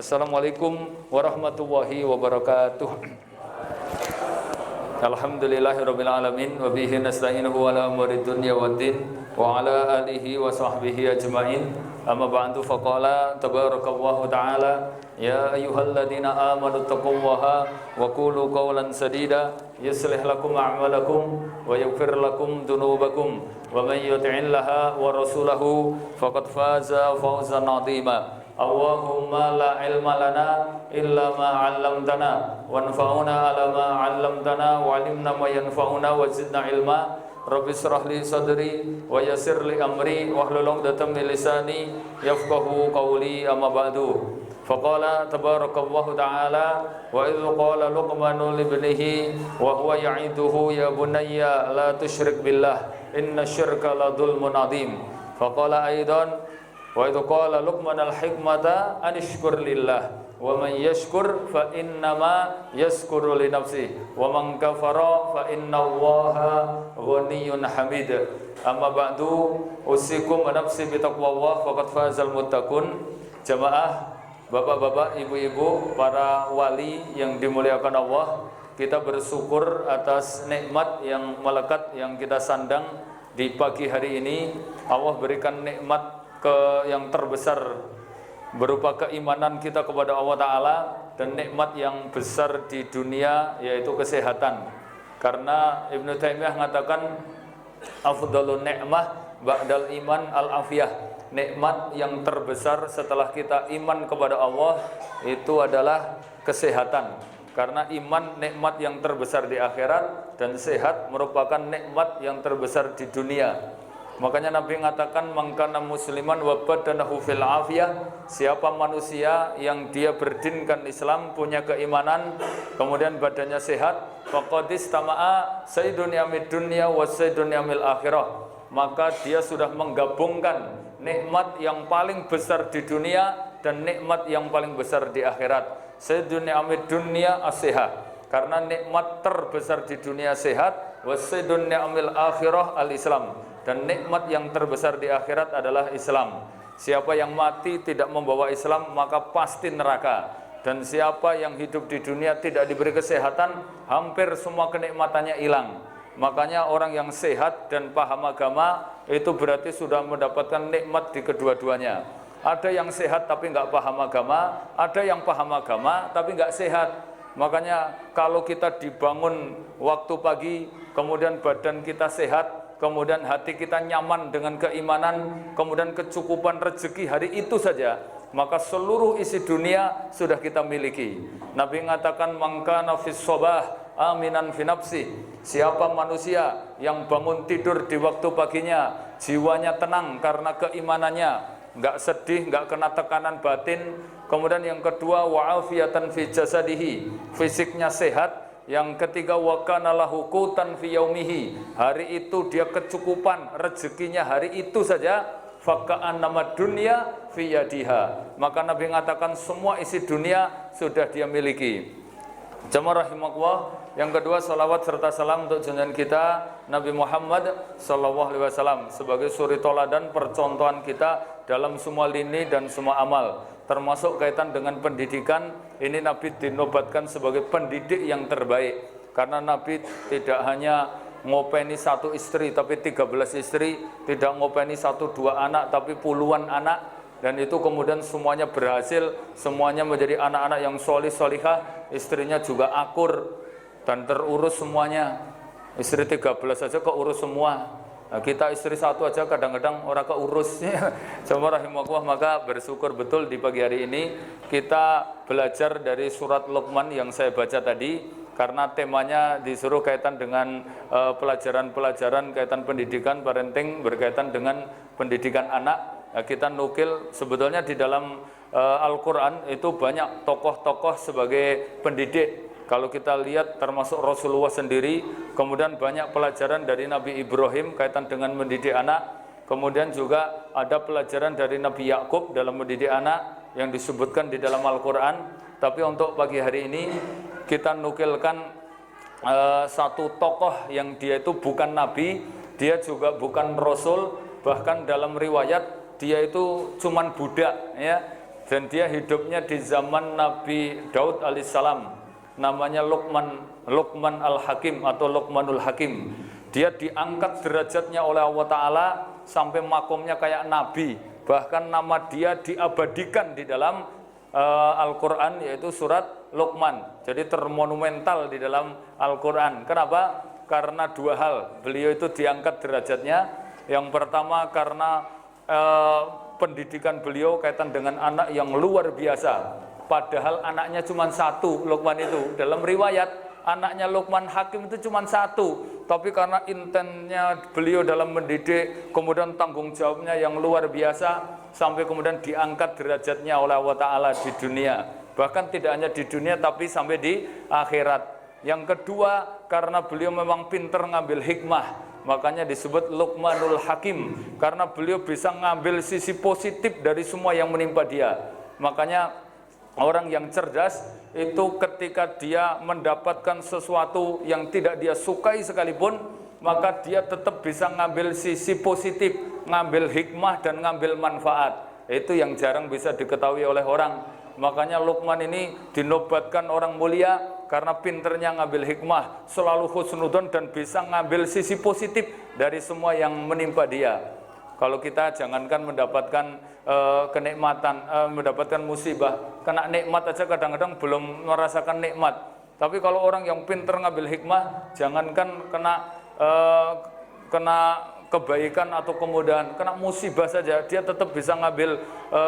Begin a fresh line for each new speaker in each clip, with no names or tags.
Assalamualaikum warahmatullahi wabarakatuh. Alhamdulillahirabbil alamin wa bihi nasta'inuhu ala umuri dunya waddin wa ala alihi wa sahbihi ajmain. Amma ba'du, faqala tabarakallahu ta'ala ya ayyuhalladzina amanu taqullaha wa qulu qawlan sadida yuslih lakum a'malakum wa yaghfir lakum dhunubakum wa may yuti'illaha wa rasulahu faqad faza fawzan 'azima. Allahumma la ilma lana illa ma 'allamtana wanfa'na 'ala ma 'allamtana wa 'allimna ma yanfa'una wa zidna ilma. Rabbi shrah li sadri wa yassir li amri wahlul 'uqdatam min lisani yafqahu qawli. Amma ba'du. Faqala tabarakallahu ta'ala wa idh qala Luqmanu li ibnihi wa huwa ya'iduhu ya bunayya la tusyrik billah inna syirka la dzulmun 'adzim. Faqala aidan wa idh qala Luqmanul hikmata an ishkur lillah wa man yashkur fa innama yashkuru li nafsihi wa man kafara fa innallaha ghaniyyun hamid. Amma ba'du, usikum wa nafsi bi taqwallah faqad fazal muttaqun. Jamaah, bapak-bapak, ibu-ibu, para wali yang dimuliakan Allah, kita bersyukur atas nikmat yang melekat yang kita sandang di pagi hari ini. Allah berikan nikmat yang terbesar berupa keimanan kita kepada Allah Ta'ala dan nikmat yang besar di dunia yaitu kesehatan. Karena Ibnu Taimiyah mengatakan afdhalun ni'mah ba'dal iman al-afiyah. Nikmat yang terbesar setelah kita iman kepada Allah itu adalah kesehatan. Karena iman nikmat yang terbesar di akhirat dan sehat merupakan nikmat yang terbesar di dunia. Makanya Nabi mengatakan mangkana musliman wa badanahu fil afiyah, siapa manusia yang dia berdinkan Islam, punya keimanan, kemudian badannya sehat, faqad istama'a sayyidun yamid dunya wa sayyidun yamil akhirah, maka dia sudah menggabungkan nikmat yang paling besar di dunia dan nikmat yang paling besar di akhirat. Sayyidun yamid dunya as-sehat, karena nikmat terbesar di dunia sehat, wa sayyidun yamil akhirah al-islam, dan nikmat yang terbesar di akhirat adalah Islam. Siapa yang mati tidak membawa Islam maka pasti neraka. Dan siapa yang hidup di dunia tidak diberi kesehatan, hampir semua kenikmatannya hilang. Makanya orang yang sehat dan paham agama itu berarti sudah mendapatkan nikmat di kedua-duanya. Ada yang sehat tapi nggak paham agama, ada yang paham agama tapi nggak sehat. Makanya kalau kita dibangun waktu pagi, kemudian badan kita sehat, kemudian hati kita nyaman dengan keimanan, kemudian kecukupan rezeki hari itu saja, maka seluruh isi dunia sudah kita miliki. Nabi mengatakan mangkana fis sabah aminan fi nafsi, siapa manusia yang bangun tidur di waktu paginya jiwanya tenang karena keimanannya, enggak sedih, enggak kena tekanan batin. Kemudian yang kedua wa'afiyatan fi jasadihi, fisiknya sehat. Yang ketiga wakana lahu qutan fi yaumihi, hari itu dia kecukupan rezekinya hari itu saja, faka'annama dunya fi yadiha, maka Nabi mengatakan semua isi dunia sudah dia miliki. Jamaah rahimakumullah. Yang kedua, salawat serta salam untuk junjungan kita Nabi Muhammad sallallahu alaihi wasallam sebagai suri toladan percontohan kita dalam semua lini dan semua amal, termasuk kaitan dengan pendidikan. Ini Nabi dinobatkan sebagai pendidik yang terbaik, karena Nabi tidak hanya ngopeni satu istri tapi 13 istri, tidak ngopeni 1-2 anak tapi puluhan anak, dan itu kemudian semuanya berhasil, semuanya menjadi anak-anak yang solih solihah, istrinya juga akur dan terurus semuanya. Istri 13 saja keurus semua. Nah, kita istri 1 aja kadang-kadang orang keurus. Jamaah rahimakumullah, maka bersyukur betul di pagi hari ini kita belajar dari surat Luqman yang saya baca tadi, karena temanya disuruh kaitan dengan pelajaran-pelajaran kaitan pendidikan parenting, berkaitan dengan pendidikan anak. Nah, kita nukil sebetulnya di dalam Al-Quran itu banyak tokoh-tokoh sebagai pendidik. Kalau kita lihat termasuk Rasulullah sendiri, kemudian banyak pelajaran dari Nabi Ibrahim kaitan dengan mendidik anak, kemudian juga ada pelajaran dari Nabi Yakub dalam mendidik anak yang disebutkan di dalam Al-Quran. Tapi untuk pagi hari ini kita nukilkan satu tokoh yang dia itu bukan Nabi, dia juga bukan Rasul, bahkan dalam riwayat dia itu cuman budak, ya. dan dia hidupnya di zaman Nabi Daud alaihissalam, namanya Luqman al-Hakim atau Luqmanul Hakim. Dia diangkat derajatnya oleh Allah Ta'ala sampai makomnya kayak Nabi. Bahkan nama dia diabadikan di dalam Al-Quran, yaitu surat Luqman. Jadi termonumental di dalam Al-Quran. Kenapa? Karena dua hal beliau itu diangkat derajatnya. Yang pertama karena pendidikan beliau kaitan dengan anak yang luar biasa. Padahal anaknya cuma satu, Luqman itu. Dalam riwayat, anaknya Luqman Hakim itu cuma satu. Tapi karena intensnya beliau dalam mendidik, kemudian tanggung jawabnya yang luar biasa, sampai kemudian diangkat derajatnya oleh Allah Ta'ala di dunia. Bahkan tidak hanya di dunia, tapi sampai di akhirat. Yang kedua, karena beliau memang pintar ngambil hikmah. Makanya disebut Luqmanul Hakim. Karena beliau bisa ngambil sisi positif dari semua yang menimpa dia. Makanya orang yang cerdas itu ketika dia mendapatkan sesuatu yang tidak dia sukai sekalipun, maka dia tetap bisa ngambil sisi positif, ngambil hikmah dan ngambil manfaat. Itu yang jarang bisa diketahui oleh orang. Makanya Luqman ini dinobatkan orang mulia karena pinternya ngambil hikmah, selalu husnudzon dan bisa ngambil sisi positif dari semua yang menimpa dia. Kalau kita jangankan mendapatkan kenikmatan, mendapatkan musibah, kena nikmat aja kadang-kadang belum merasakan nikmat. Tapi kalau orang yang pinter ngambil hikmah, jangankan kena kebaikan atau kemudahan, kena musibah saja, dia tetap bisa ngambil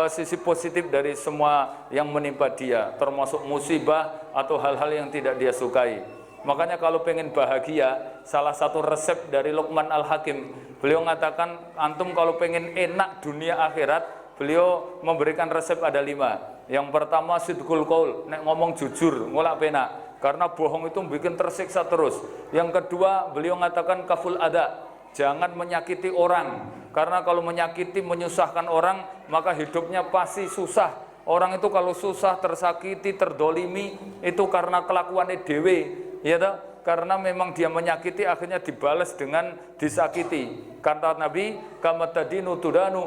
sisi positif dari semua yang menimpa dia, termasuk musibah atau hal-hal yang tidak dia sukai. Makanya kalau pengen bahagia, salah satu resep dari Luqman al-Hakim, beliau mengatakan, antum kalau pengen enak dunia akhirat, beliau memberikan resep ada 5. Yang pertama sidqul qaul, nek ngomong jujur, ngolak penak, karena bohong itu bikin tersiksa terus. Yang kedua, beliau mengatakan kaful ada, jangan menyakiti orang, karena kalau menyakiti, menyusahkan orang, maka hidupnya pasti susah. Orang itu kalau susah, tersakiti, terdolimi, itu karena kelakuannya dewe, ya toh? Karena memang dia menyakiti, akhirnya dibalas dengan disakiti. Kata Nabi, kamatadinu tudanu,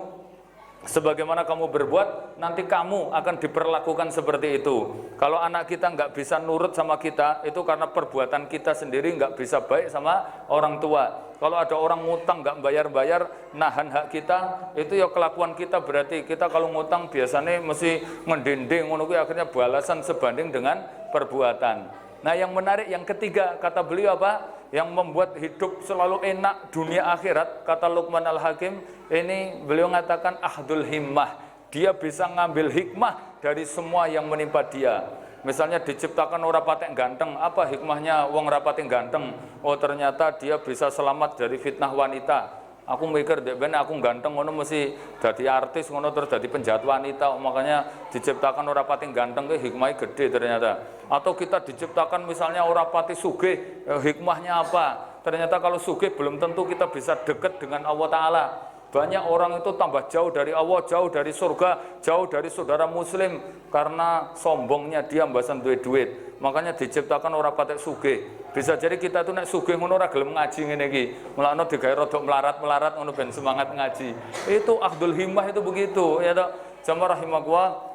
sebagaimana kamu berbuat, nanti kamu akan diperlakukan seperti itu. Kalau anak kita nggak bisa nurut sama kita, itu karena perbuatan kita sendiri nggak bisa baik sama orang tua. Kalau ada orang ngutang nggak bayar-bayar, nahan hak kita, itu ya kelakuan kita. Berarti kita kalau ngutang biasanya mesti mendinding, akhirnya balasan sebanding dengan perbuatan. Nah yang menarik yang ketiga, kata beliau apa? Yang membuat hidup selalu enak dunia akhirat, kata Luqman al-Hakim, ini beliau mengatakan ahdul himmah. Dia bisa ngambil hikmah dari semua yang menimpa dia. Misalnya diciptakan orang patek ganteng, apa hikmahnya wong rapating ganteng? Oh ternyata dia bisa selamat dari fitnah wanita. Aku mikir dek ben aku ganteng ngono mesti jadi artis ngono terus jadi penjahat wanita, makanya diciptakan orang pating ganteng ke hikmahnya gede ternyata. Atau kita diciptakan misalnya orang pati sugih, hikmahnya apa? Ternyata kalau sugih belum tentu kita bisa dekat dengan Allah Ta'ala. Banyak orang itu tambah jauh dari Allah, jauh dari surga, jauh dari saudara muslim, karena sombongnya dia mbasan duit-duit. Makanya diciptakan orang patek sugih. Bisa jadi kita tuh nek sugih ngono ora gelem ngaji ngene iki. Mulane digawe rodok melarat-melarat ngono ben semangat ngaji. Itu akhdul himmah itu begitu, ya toh. Jamaah rahimakumullah.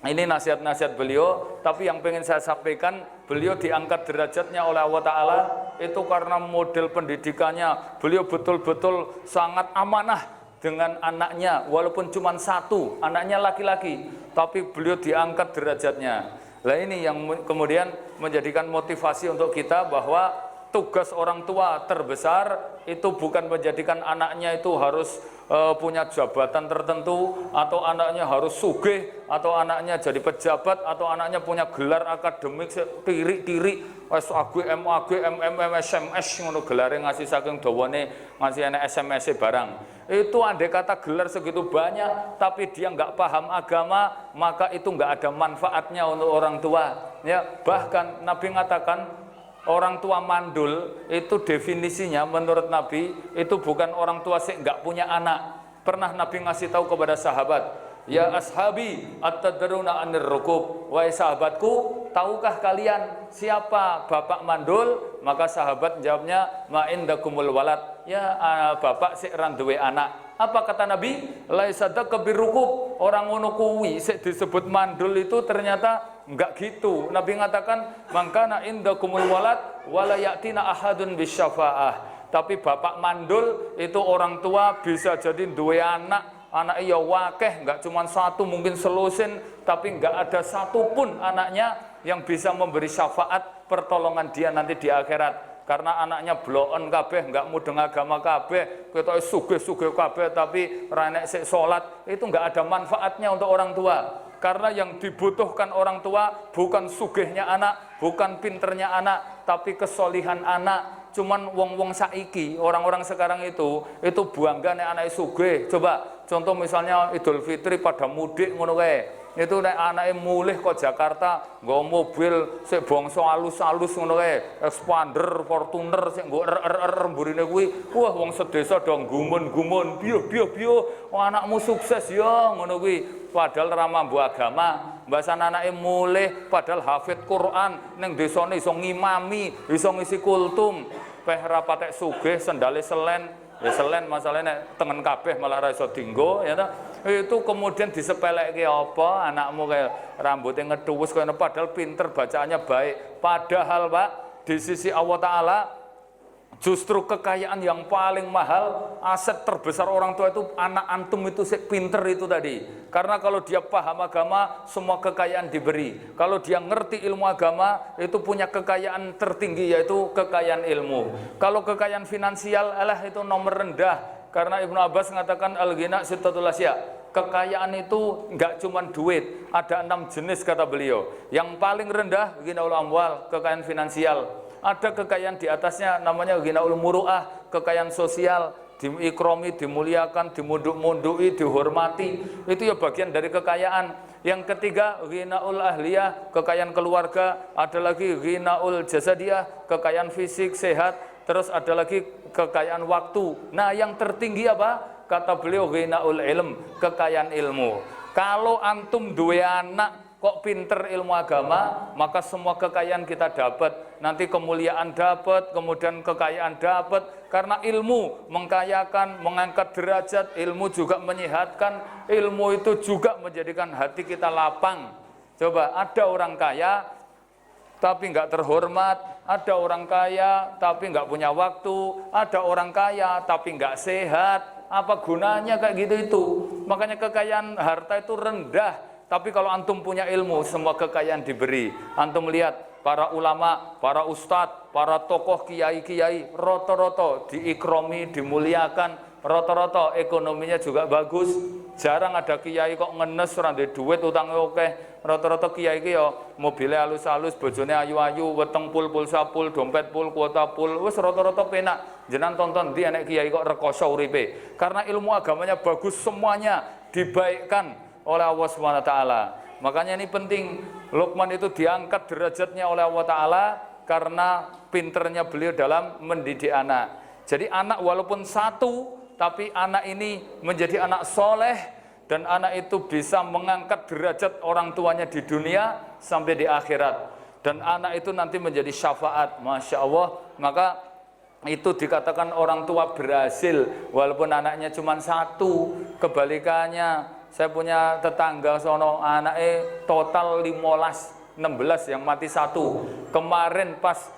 Ini nasihat-nasihat beliau, tapi yang pengen saya sampaikan, beliau diangkat derajatnya oleh Allah Ta'ala itu karena model pendidikannya. Beliau betul-betul sangat amanah dengan anaknya, walaupun cuma satu, anaknya laki-laki, tapi beliau diangkat derajatnya. Nah ini yang kemudian menjadikan motivasi untuk kita bahwa tugas orang tua terbesar itu bukan menjadikan anaknya itu harus punya jabatan tertentu, atau anaknya harus sugih, atau anaknya jadi pejabat, atau anaknya punya gelar akademik tiri-tiri wis MAG, MMM, SMS ngono gelare ngasih saking dawane ngasih enek SMS barang. Itu andai kata gelar segitu banyak tapi dia nggak paham agama, maka itu nggak ada manfaatnya untuk orang tua. Ya, bahkan Nabi mengatakan orang tua mandul itu definisinya menurut Nabi itu bukan orang tua sih nggak punya anak. Pernah Nabi ngasih tahu kepada sahabat, ya ashabi at-tadruna anir rukub, wahai sahabatku, tahukah kalian siapa bapak mandul? Maka sahabat jawabnya, ma indakumul walad, ya bapak sih randuwe anak. Apa kata Nabi? Laisa dzaka birrukub, orang ngono kuwi sik disebut mandul itu ternyata enggak gitu. Nabi mengatakan mangkana indakumul walad wala yatina ahadun bisyafa'ah. Tapi bapak mandul itu orang tua bisa jadi duwe anak iya wakeh, enggak cuma satu, mungkin selusin, tapi enggak ada satupun anaknya yang bisa memberi syafaat pertolongan dia nanti di akhirat. Karena anaknya bloon kabeh, enggak mudeng agama kabeh, ketoke sugih-sugih kabeh tapi ra nek sik salat, itu enggak ada manfaatnya untuk orang tua. Karena yang dibutuhkan orang tua bukan sugihnya anak, bukan pinternya anak, tapi kesolihan anak. Cuman wong-wong saiki, orang-orang sekarang itu bangga nek anake sugih. Coba contoh misalnya Idul Fitri pada mudik ngono kae. Itu nek anake mulih kok Jakarta, nggo mobil sik bangsa alus-alus ngono kae, Expander, Fortuner sik nggo mburine kuwi. Wah, wong sedesa do gumun-gumun, biyo, anakmu sukses ya ngono kuwi. Padahal ra mambu agama, mbasan anake mulih padahal hafid Quran, ning desane iso ngimami, iso ngisi kultum. Peh ra patek sugih, sendale selen. Ya selen masalahnya tengen kabeh malah ra iso dinggo ya ta. Itu kemudian disepelekke apa anakmu kayak rambutnya ngedhuwus kaya padahal pinter bacaannya baik. Padahal Pak di sisi Allah Taala justru kekayaan yang paling mahal, aset terbesar orang tua itu anak antum itu pinter itu tadi. Karena kalau dia paham agama, semua kekayaan diberi. Kalau dia ngerti ilmu agama, itu punya kekayaan tertinggi yaitu kekayaan ilmu. Kalau kekayaan finansial, itu nomor rendah. Karena Ibnu Abbas mengatakan al-ghina sittatul asya. Kekayaan itu enggak cuma duit, ada 6 jenis kata beliau. Yang paling rendah ghinaul amwal, kekayaan finansial. Ada kekayaan di atasnya namanya ghinaul muru'ah, kekayaan sosial, diikromi, dimuliakan, dimunduk-mundui, dihormati. Itu ya bagian dari kekayaan. Yang ketiga ghinaul ahliyah, kekayaan keluarga. Ada lagi ghinaul jasadiyah, kekayaan fisik, sehat. Terus ada lagi kekayaan waktu. Nah yang tertinggi apa? Kata beliau ghinaul ilm, kekayaan ilmu. Kalau antum duwe anak kok pinter ilmu agama, maka semua kekayaan kita dapat. Nanti kemuliaan dapat, kemudian kekayaan dapat. Karena ilmu mengkayakan, mengangkat derajat, ilmu juga menyehatkan, ilmu itu juga menjadikan hati kita lapang. Coba ada orang kaya tapi nggak terhormat, ada orang kaya tapi nggak punya waktu, ada orang kaya tapi nggak sehat. Apa gunanya kayak gitu itu? Makanya kekayaan harta itu rendah. Tapi kalau antum punya ilmu, semua kekayaan diberi. Antum lihat para ulama, para ustadz, para tokoh kiai-kiai, roto-roto diikromi, dimuliakan, roto-roto ekonominya juga bagus. Jarang ada kiai kok ngenes ora duwe duit utangnya oke. Roto-roto kiai ki yo mobilnya halus-halus, bojone ayu-ayu, weteng pul, pulsa pul, dompet pul, kuota pul, wis roto-roto penak. Jenengan tonton dia anak kiai kok rekoso uripe. Karena ilmu agamanya bagus, semuanya dibaikkan oleh Allah SWT. Makanya ini penting, Luqman itu diangkat derajatnya oleh Allah Ta'ala karena pinternya beliau dalam mendidik anak. Jadi anak walaupun satu, tapi anak ini menjadi anak soleh, dan anak itu bisa mengangkat derajat orang tuanya di dunia sampai di akhirat. Dan anak itu nanti menjadi syafaat, Masya Allah. Maka itu dikatakan orang tua berhasil walaupun anaknya cuma satu. Kebalikannya, saya punya tetangga sono anaknya total 16 yang mati satu. Kemarin pas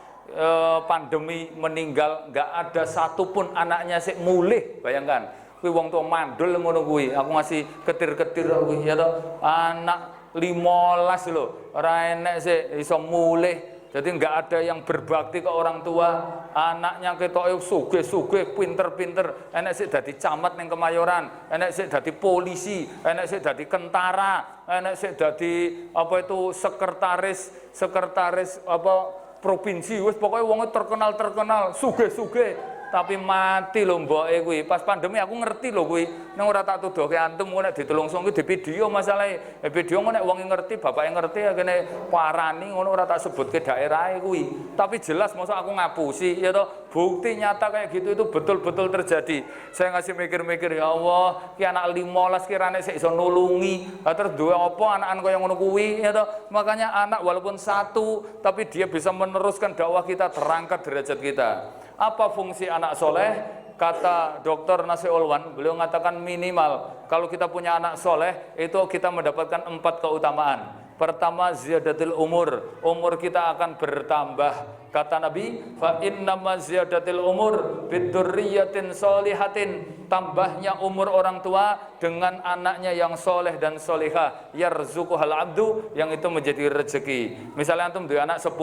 pandemi meninggal nggak ada satupun anaknya sik mulih. Bayangkan, kuwi wong tua mandul ngono kuwi. Aku masih ketir-ketir kuwi ya toh. Anak 15 lho, ora enek sik iso mulih. Jadi nggak ada yang berbakti ke orang tua. Anaknya ketoke sugih-sugih, pinter-pinter. Enek sik dadi camat ning Kemayoran, enek sik dadi polisi, enek sik dadi kentara, enek sik dadi apa itu sekretaris apa provinsi. Wis pokoke wong terkenal, sugih-sugih. Tapi mati lho mboke kuwi. Pas pandemi aku ngerti lho kuwi. Ning ora tak tuduhke antum nek ditulungsung kuwi di video masalahe. Video nek wong ngerti, bapake ngerti ya kene parani ngono ora tak sebutke daerahe kuwi. Tapi jelas mosok aku ngapusi ya toh. Bukti nyata kayak gitu itu betul-betul terjadi. Saya ngasih mikir-mikir, ya Allah, ki anak 15 kirane sik iso nulungi. Terus duwe apa anak-anak kaya ngono kuwi ya toh. Makanya anak walaupun satu tapi dia bisa meneruskan dakwah kita, terangkat derajat kita. Apa fungsi anak soleh? kata Dr. Nasir Ulwan, beliau mengatakan minimal kalau kita punya anak soleh itu kita mendapatkan 4 keutamaan. Pertama, ziyadatul umur kita akan bertambah. Kata Nabi, fa innama ziyadatul umur bidzurriyyatin sholihatin, tambahnya umur orang tua dengan anaknya yang soleh dan solihah, yarzuquhal abdu, yang itu menjadi rezeki. Misalnya antum duwe anak 10,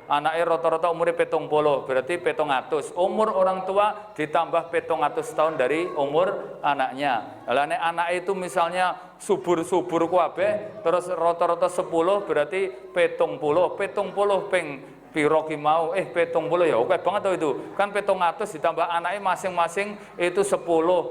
anaknya rata-rata umurnya 70, berarti 700. Umur orang tua ditambah 700 tahun dari umur anaknya. Lah nek anak itu misalnya subur-subur kabeh, terus rata-rata 10 berarti 70 ping piro ki mau 70 ya oke banget tuh itu kan 700 ditambah anaknya masing-masing itu 10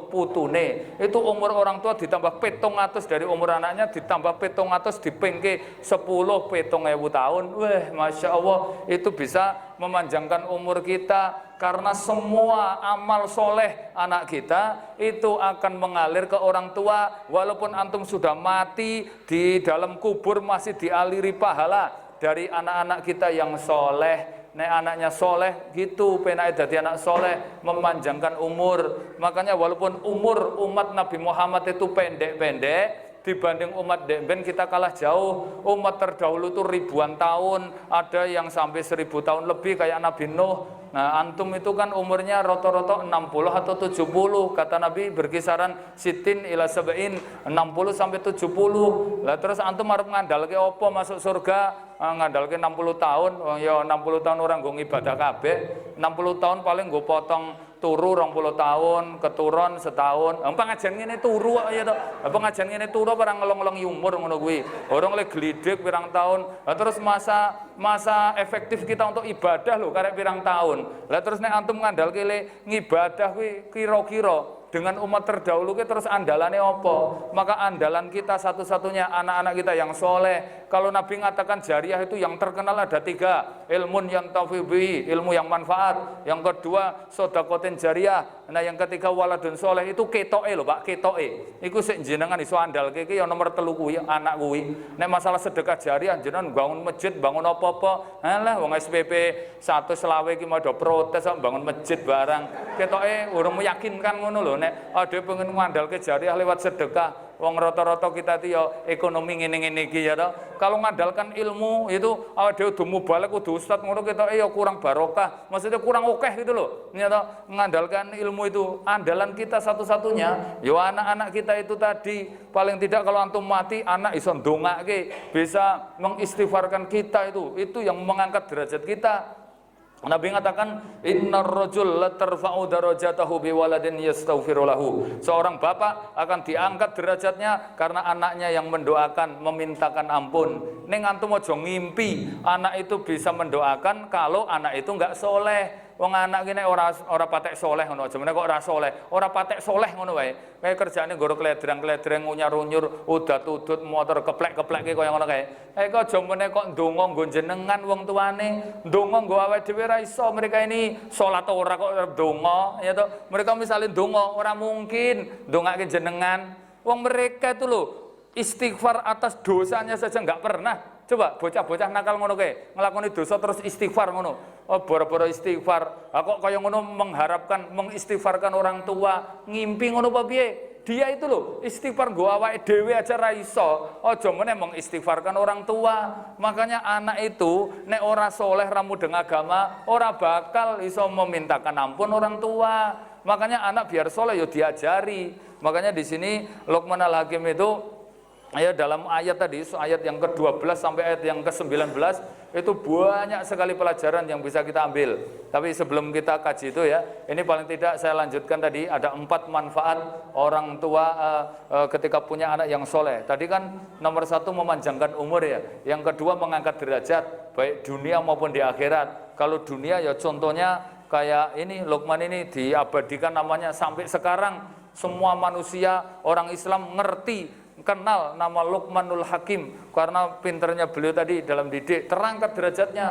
putune, itu umur orang tua ditambah 700 dari umur anaknya ditambah 700 dipengke 10 7.000 tahun. Wah, Masya Allah, itu bisa memanjangkan umur kita karena semua amal soleh anak kita itu akan mengalir ke orang tua. Walaupun antum sudah mati, di dalam kubur masih dialiri pahala dari anak-anak kita yang soleh. Nek anaknya soleh gitu, penake dadi anak soleh, memanjangkan umur. Makanya walaupun umur umat Nabi Muhammad itu pendek-pendek, dibanding umat ben kita kalah jauh. Umat terdahulu itu ribuan tahun, ada yang sampai 1000 tahun lebih kayak Nabi Nuh. Nah, antum itu kan umurnya rata-rata 60 atau 70. Kata Nabi berkisaran sitin ila sab'in, 60 sampai 70. Lah terus antum arep ngandalke apa masuk surga? Ngandalke 60 tahun. Ya 60 tahun orang nggo ibadah kabeh. 60 tahun paling nggo potong turu 20 tahun, keturun setahun. Pengajian ngene turu ya to. Pengajian ngene turu barang ngelong-ngelong umur ngono kuwi. Orang le glidik pirang tahun. Lah terus masa efektif kita untuk ibadah lho karek pirang tahun. Lah terus nek antum ngandalke le ngibadah kuwi kira-kira dengan umat terdahulu kita terus andalannya apa? Maka andalan kita satu-satunya anak-anak kita yang soleh. Kalau Nabi mengatakan jariah itu yang terkenal ada 3, ilmun yang taufibi, ilmu yang manfaat. Yang kedua sodakotin jariah. Nah yang ketiga waladun soleh, itu ketoke lho Pak, ketoke. Iku sik jenengan iso andalke iki ya nomor 3 kuwi, anak kuwi. Nek masalah sedekah jariah jenengan bangun masjid, bangun apa-apa. Alah wong SPP 120 iki padha protes bangun masjid barang. Ketoke urung meyakinkan ngono lho. Nek ada pengen ngandalke jariah lewat sedekah. Wong rata-rata kita itu ya ekonomi ngene-ngene iki ya toh. Kalau ngandalkan ilmu itu awake dhewe kudu mubalek kudu ustaz ngono ketoke ya kurang barokah. Maksudnya kurang akeh gitu loh. Ya toh, mengandalkan ilmu itu andalan kita satu-satunya. Ya anak-anak kita itu tadi paling tidak kalau antum mati anak iso ndongake, bisa mengistighfarkan kita itu yang mengangkat derajat kita. Nabi mengatakan innar rajul la tarfa'u darajatahu bi waladin yastaghfiru lahu. Seorang bapak akan diangkat derajatnya karena anaknya yang mendoakan, memintakan ampun. Ning antum aja ngimpi anak itu bisa mendoakan kalau anak itu enggak soleh. Wong anak ki nek ora patek soleh ngono aja meneh kok ora soleh, ora patek soleh ngono wae. Kae kerjane nggo kledreng-kledreng unyar-unyur, udat-udut, motor keplek-keplek kaya ngono kae. Kok aja meneh kok ndonga nggo jenengan wong tuane, ndonga nggo awake dhewe ra iso. Mereka ini salat ora kok ndonga ya toh. Mereka misalnya ndonga ora mungkin ndongake jenengan. Wong mereka itu lho istighfar atas dosanya saja enggak pernah. Coba bocah-bocah nakal ngono kae, nglakoni dosa terus istighfar ngono. Oh, boro-boro istighfar. Kok kaya ngono mengharapkan mengistighfarkan orang tua, ngimpi ngono apa piye? Dia itu loh istighfar nggo awake dhewe aja ra iso. Aja meneh mengistighfarkan orang tua. Makanya anak itu nek ora soleh ra mudeng agama, ora bakal iso memintakan ampun orang tua. Makanya anak biar soleh ya diajari. Makanya di sini Luqman Al-Hakim itu ya dalam ayat tadi, ayat yang ke-12 sampai ayat yang ke-19 itu banyak sekali pelajaran yang bisa kita ambil. Tapi sebelum kita kaji itu ya, ini paling tidak saya lanjutkan tadi ada 4 manfaat orang tua ketika punya anak yang soleh. Tadi kan nomor 1 memanjangkan umur ya, yang kedua mengangkat derajat baik dunia maupun di akhirat. Kalau dunia ya contohnya kayak ini Luqman ini diabadikan namanya sampai sekarang semua manusia orang Islam ngerti, kenal nama Luqmanul Hakim karena pinternya beliau tadi dalam didik, terangkat derajatnya.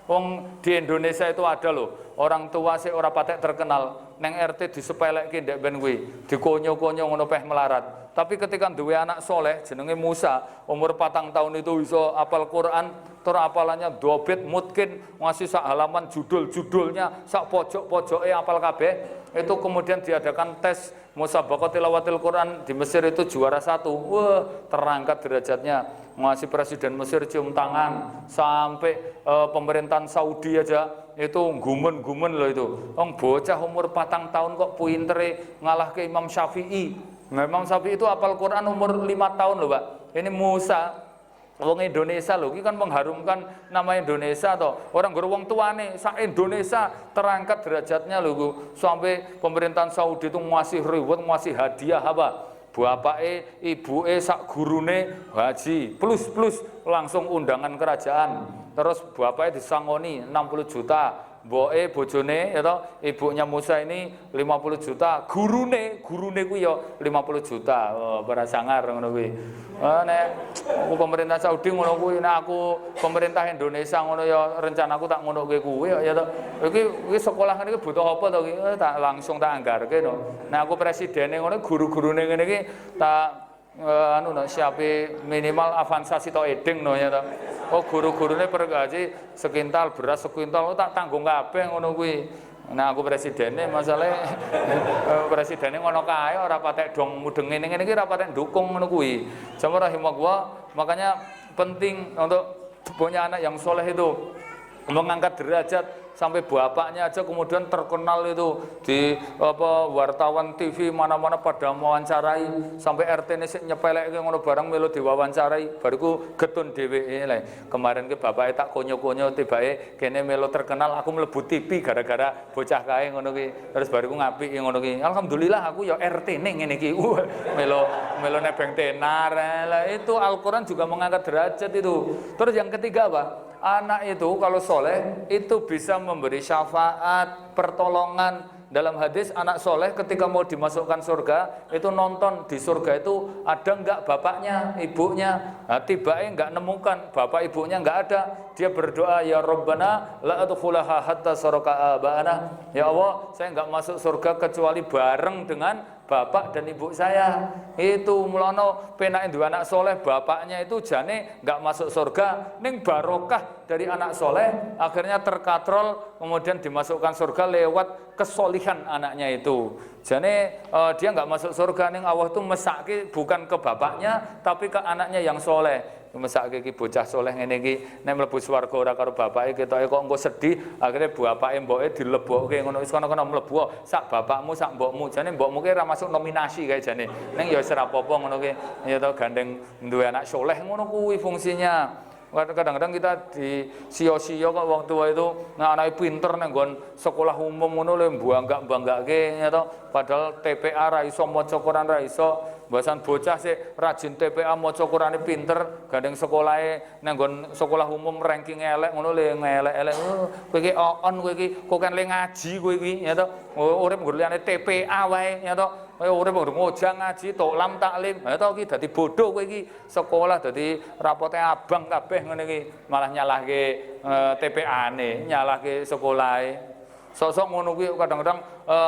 Wong di Indonesia itu ada loh orang tua sih ora patek terkenal, neng RT disepelekke ndek ben kuwi, dikonyo-konyo ngono peh melarat. Tapi ketika duwe anak soleh jenenge Musa, umur 4 tahun itu iso apal Quran, terapalannya dobit mutkin, ngasih sak halaman judul-judulnya, sak pojok-pojoke apal kabeh. itu kemudian diadakan tes musabaqah tilawatil Quran di Mesir itu juara 1. Wah, terangkat derajatnya. Masih presiden Mesir cium tangan, sampai pemerintahan Saudi aja itu gumen-gumen loh itu. Bocah umur 4 tahun kok pintere ngalah ke Imam Syafi'i. Nah, Imam Syafi'i itu hafal Quran umur 5 tahun loh, Pak. Ini Musa, wong Indonesia loh, ini kan mengharumkan nama Indonesia toh. Orang wong tuane sak Indonesia terangkat derajatnya loh, sampai pemerintahan Saudi itu ngasih reward, ngasih hadiah apa? Bapake, ibuke, sak gurune haji plus langsung undangan kerajaan. Terus bapake disangoni 60 juta, mboke bojone ya toh, ibunya Musa ini 50 juta, gurune kuwi ya 50 juta. Oh, para sangar ngono kuwi. Nek aku pemerintah Saudi ngono kuwi, nek aku pemerintah Indonesia ngono ya rencanaku tak ngono kuwi ya toh. Iki sekolah ngene iki butuh apa to iki? Tak langsung tak anggarke no. Nek aku presidene ngono guru-gurune ngene iki tak siapi minimal avansasi to eding no ya toh. Oh guru-gurune per gaji sekintal beras sekintal tak tanggung kabeh ngono kuwi. Nah aku presidennya masalahnya presidennya ngono kae ora patek dong mudeng ngene iki ora patek ndukung ngono kuwi. Jamaah rahimahullah, makanya penting untuk punya anak yang soleh itu mengangkat derajat sampai bapaknya aja kemudian terkenal itu di wartawan TV mana-mana pada mewawancarai, sampai RT-ne sik nyepeleke ngono barang melu diwawancarai bariku getun dhewe le. Kemarin ke bapake tak konyo-konyo tibake kene melu terkenal aku mlebu TV gara-gara bocah kae ngono ki. Terus bariku ngapik ngono ki. Alhamdulillah aku ya RT-ne ngene iki. Melu nebeng tenar. Lah itu Al-Qur'an juga mengangkat derajat itu. Terus yang ketiga apa? Anak itu kalau soleh itu bisa memberi syafaat, pertolongan. Dalam hadis anak soleh ketika mau dimasukkan surga itu nonton di surga itu ada enggak bapaknya, ibunya. Nah, tiba-tiba enggak nemukan bapak ibunya enggak ada. Dia berdoa, ya Rabbana la adkhulaha hatta saraka abana. Ya Allah, saya enggak masuk surga kecuali bareng dengan bapak dan ibu saya. Itu mulane penake duwe anak soleh, bapaknya itu jane enggak masuk surga, ning barokah dari anak soleh akhirnya terkatrol kemudian dimasukkan surga lewat kesolihan anaknya itu. Jane dia enggak masuk surga, ning Allah itu mesake bukan ke bapaknya tapi ke anaknya yang soleh. Mesake iki bocah soleh ngene iki nek mlebu swarga ora karo bapake ketoke kok engko sedih, akhirnya bapake mboke dilebokke ngono wis kono-kono mlebu sak bapakmu sak mbokmu. Jane mbokmu ki ora masuk nominasi kae jane. Ning ya wis ora apa-apa ngono ki. Ya to gandeng duwe anak soleh ngono kuwi fungsinya. Kadang-kadang kita di sio-sio kok wong tua itu anake pinter nang nggon sekolah umum ngono le bangga-banggake ya to. Padahal TPA ra iso maca Quran ra iso. Bahasan bocah sih rajin TPA maca Qurane pinter, gandeng sekolahe nang nggon sekolah umum ranking elek ngono le ngelek-elek. Kowe iki on kowe iki kok kan le ngaji kowe iki ya to. Urip nggo liyane TPA wae ya to. Kowe urip nggo ngojang ngaji toklam taklim. Ya to iki dadi bodoh kowe iki sekolah dadi rapote abang kabeh ngene iki malah nyalahke TPA-ne, nyalahke sekolahe. Sosok ngono kuwi kadang-kadang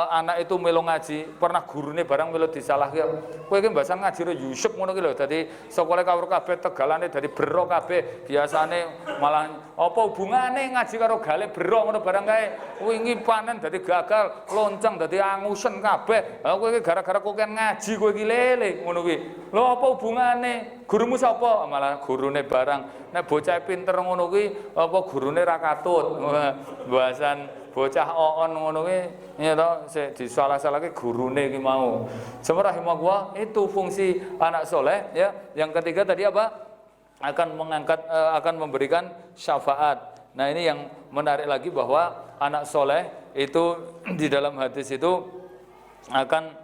anak itu melu ngaji, pernah gurune barang melu disalahke. Kowe iki mbasan ngaji ro Yusuf ngono ki lho, dadi sekolah kawruh kabeh tegalane dadi bero kabeh. Biasane malah apa hubungane ngaji karo gale bero ngono barang kae. Wingi panen dadi gagal, lonceng dadi angusen kabeh. Ha kowe iki gara-gara kowe ngaji kowe iki lele ngono kuwi. Lho apa hubungane? Gurumu sapa? Malah gurune barang. Nek bocah pinter ngono kuwi apa gurune ra katut. Bahasan bocah oon ngono kuwi ya to sik disalah-salahke gurune iki mau. Jemaah rahimahullah, itu fungsi anak soleh ya. Yang ketiga tadi apa? Akan mengangkat akan memberikan syafaat. Nah, ini yang menarik lagi bahwa anak soleh itu di dalam hadis itu akan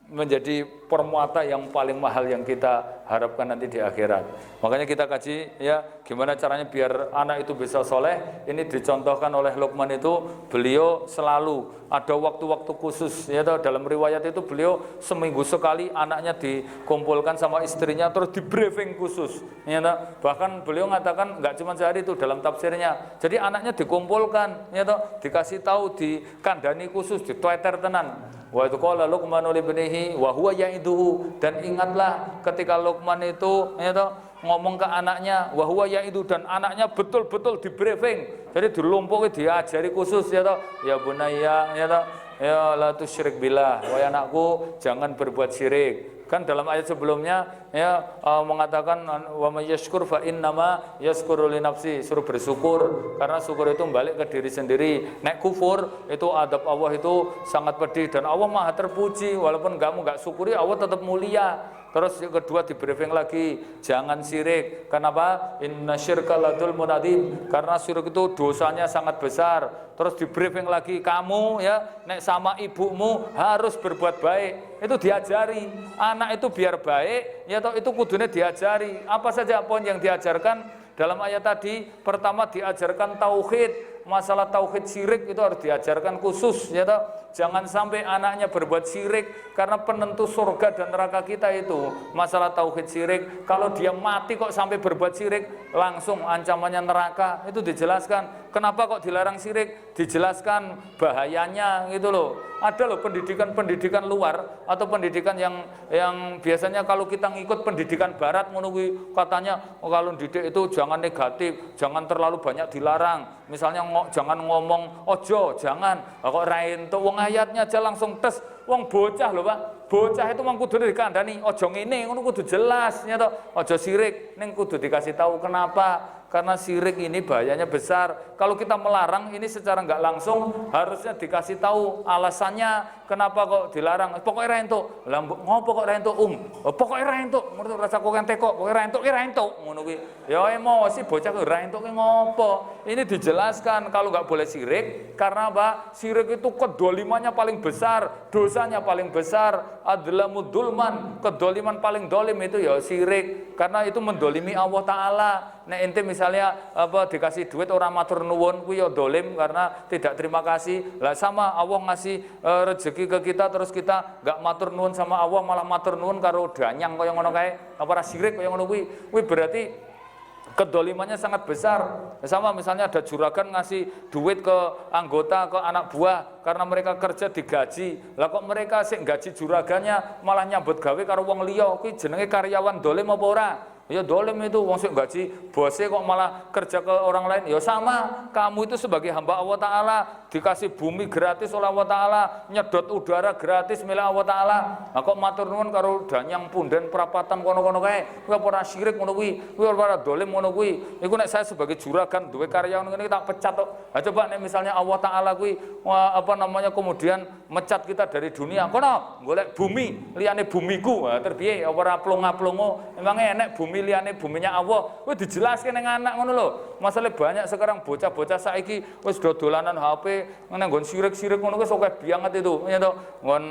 menjadi permata yang paling mahal yang kita harapkan nanti di akhirat. Makanya kita kaji ya gimana caranya biar anak itu bisa soleh. Ini dicontohkan oleh Luqman itu, beliau selalu ada waktu-waktu khusus ya dalam riwayat itu beliau seminggu sekali anaknya dikumpulkan sama istrinya terus di briefing khusus ya. Bahkan beliau mengatakan enggak cuma sehari itu dalam tafsirnya. Jadi anaknya dikumpulkan ya dikasih tahu, dikandani khusus, ditweeter tenan. Wa itu qala Luqmanu li ibnihi wa huwa ya'iduhu, dan ingatlah ketika Luqman itu ya ngomong ke anaknya wa huwa ya'idu, dan anaknya betul-betul di briefing. Jadi dilumpuhi, diajari khusus ya ya bunayya ya ya la tusyrik billah, wahai anakku jangan berbuat syirik. Kan dalam ayat sebelumnya ya mengatakan wa may yashkur fa innama yashkuru li nafsi, suruh bersyukur karena syukur itu balik ke diri sendiri. Nek kufur itu adab Allah itu sangat pedih dan Allah Maha terpuji, walaupun kamu enggak syukuri Allah tetap mulia. Terus yang kedua di briefing lagi, jangan syirik. Kenapa? Inna syirka ladul munadzim, karena syirik itu dosanya sangat besar. Terus di briefing lagi, kamu ya nek sama ibumu harus berbuat baik. Itu diajari. Anak itu biar baik, ya toh itu kudunya diajari. Apa saja poin yang diajarkan dalam ayat tadi? Pertama diajarkan tauhid. Masalah tauhid syirik itu harus diajarkan khusus, ya toh. Jangan sampai anaknya berbuat syirik, karena penentu surga dan neraka kita itu masalah tauhid syirik. Kalau dia mati kok sampai berbuat syirik, langsung ancamannya neraka. Itu dijelaskan. Kenapa kok dilarang syirik? Dijelaskan bahayanya gitu loh. Ada loh pendidikan luar atau pendidikan yang biasanya kalau kita ngikut pendidikan barat menunggu katanya kalau didik itu jangan negatif, jangan terlalu banyak dilarang. Misalnya jangan ngomong ojo, jangan. Kok rain tuh wong ayatnya aja langsung tes. Wong bocah lho Pak. Bocah itu mang kudu dikandani, ojo ngene, ngono kudu jelas ya toh. Ojo sirik, ning kudu dikasih tahu kenapa. Karena sirik ini bahayanya besar. Kalau kita melarang ini secara nggak langsung harusnya dikasih tahu alasannya kenapa kok dilarang. Pokoknya ra entuk. Lah ngopo kok ra entuk, Pokoknya ra entuk. Menurut rasa kok ente kok ra entuk, ngono kuwi. Ya emosi bocah kok ra entuk ki ngopo. Ini dijelaskan kalau nggak boleh sirik karena apa? Sirik itu kedolimannya paling besar, dosanya paling besar. Adlamud dulman, kedoliman paling dolim itu ya sirik. Karena itu mendolimi Allah Ta'ala. Nek ente misalnya apa dikasih duit orang matur nuwun kuwi ya dolim karena tidak terima kasih. Lah sama Allah ngasih rezeki ke kita terus kita enggak matur nuwun sama Allah malah matur nuwun karo danyang kaya ngono kae. Apa ra syirik kaya ngono kuwi. Kuwi berarti kedolimannya sangat besar. Sama misalnya ada juragan ngasih duit ke anggota, ke anak buah karena mereka kerja digaji. Lah kok mereka sik gaji juragannya malah nyambut gawe karo wong liya. Kuwi jenenge karyawan dolim apa ora? Ya dolim itu, wong sing gaji bosnya kok malah kerja ke orang lain. Ya sama, kamu itu sebagai hamba Allah Ta'ala dikasih bumi gratis oleh Allah Ta'ala, nyedot udara gratis milik Allah Ta'ala. Nah kok matur nuwun karo danyang punden perapatan kono-kono kae. Kuwi ora syirik ngono kuwi, kuwi ora dolim ngono kuwi. Iku nek saya sebagai juragan duwe karyawan ngene tak pecat kok. Lah coba nek misalnya Allah Ta'ala kuwi kemudian mecat kita dari dunia. Kono golek bumi liyane bumiku. Nah, terpiye ora plonga-plongo. Emang enek bumi liyane buminya Allah. Wis dijelaskan ning anak ngono lho. Masalah banyak sekarang bocah-bocah saiki wis dolanan HP ngene nggon sirik-sirik ngono wis akeh banget itu. Ya toh, nggon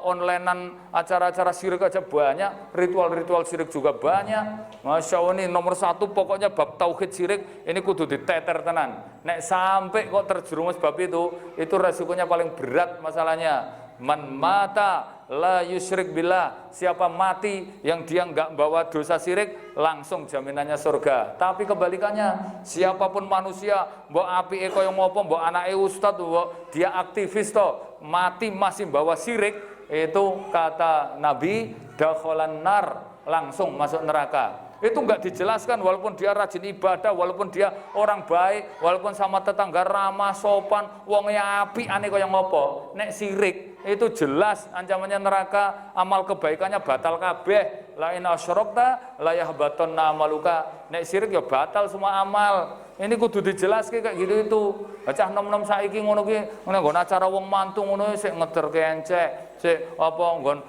onlinean acara-acara sirik aja banyak, ritual-ritual sirik juga banyak. Masya Allah ini nomor satu pokoknya bab tauhid sirik ini kudu diteter tenan. Nek sampai kok terjerumus bab itu resikonya paling berat masalahnya. Man mata la yusyrik billah, siapa mati yang dia enggak bawa dosa syirik langsung jaminannya surga. Tapi kebalikannya, siapapun manusia mbok apike kaya ngopo, mbok anake ustaz, mbok dia aktivis to, mati masih bawa syirik, itu kata Nabi dakhalan nar, langsung masuk neraka. Itu enggak dijelaskan walaupun dia rajin ibadah, walaupun dia orang baik, walaupun sama tetangga ramah, sopan, wongnya apik ane kaya ngopo. Nek sirik itu jelas ancamannya neraka, amal kebaikannya batal kabeh. La in asyrakta la yahbatanna amaluka. Nek sirik ya batal semua amal. Ini kudu dijelaskan kayak gitu itu. Cah nom-nom saiki ngono kuwi, nggon acara wong mantu ngono sik ngeterke encek, sik nggon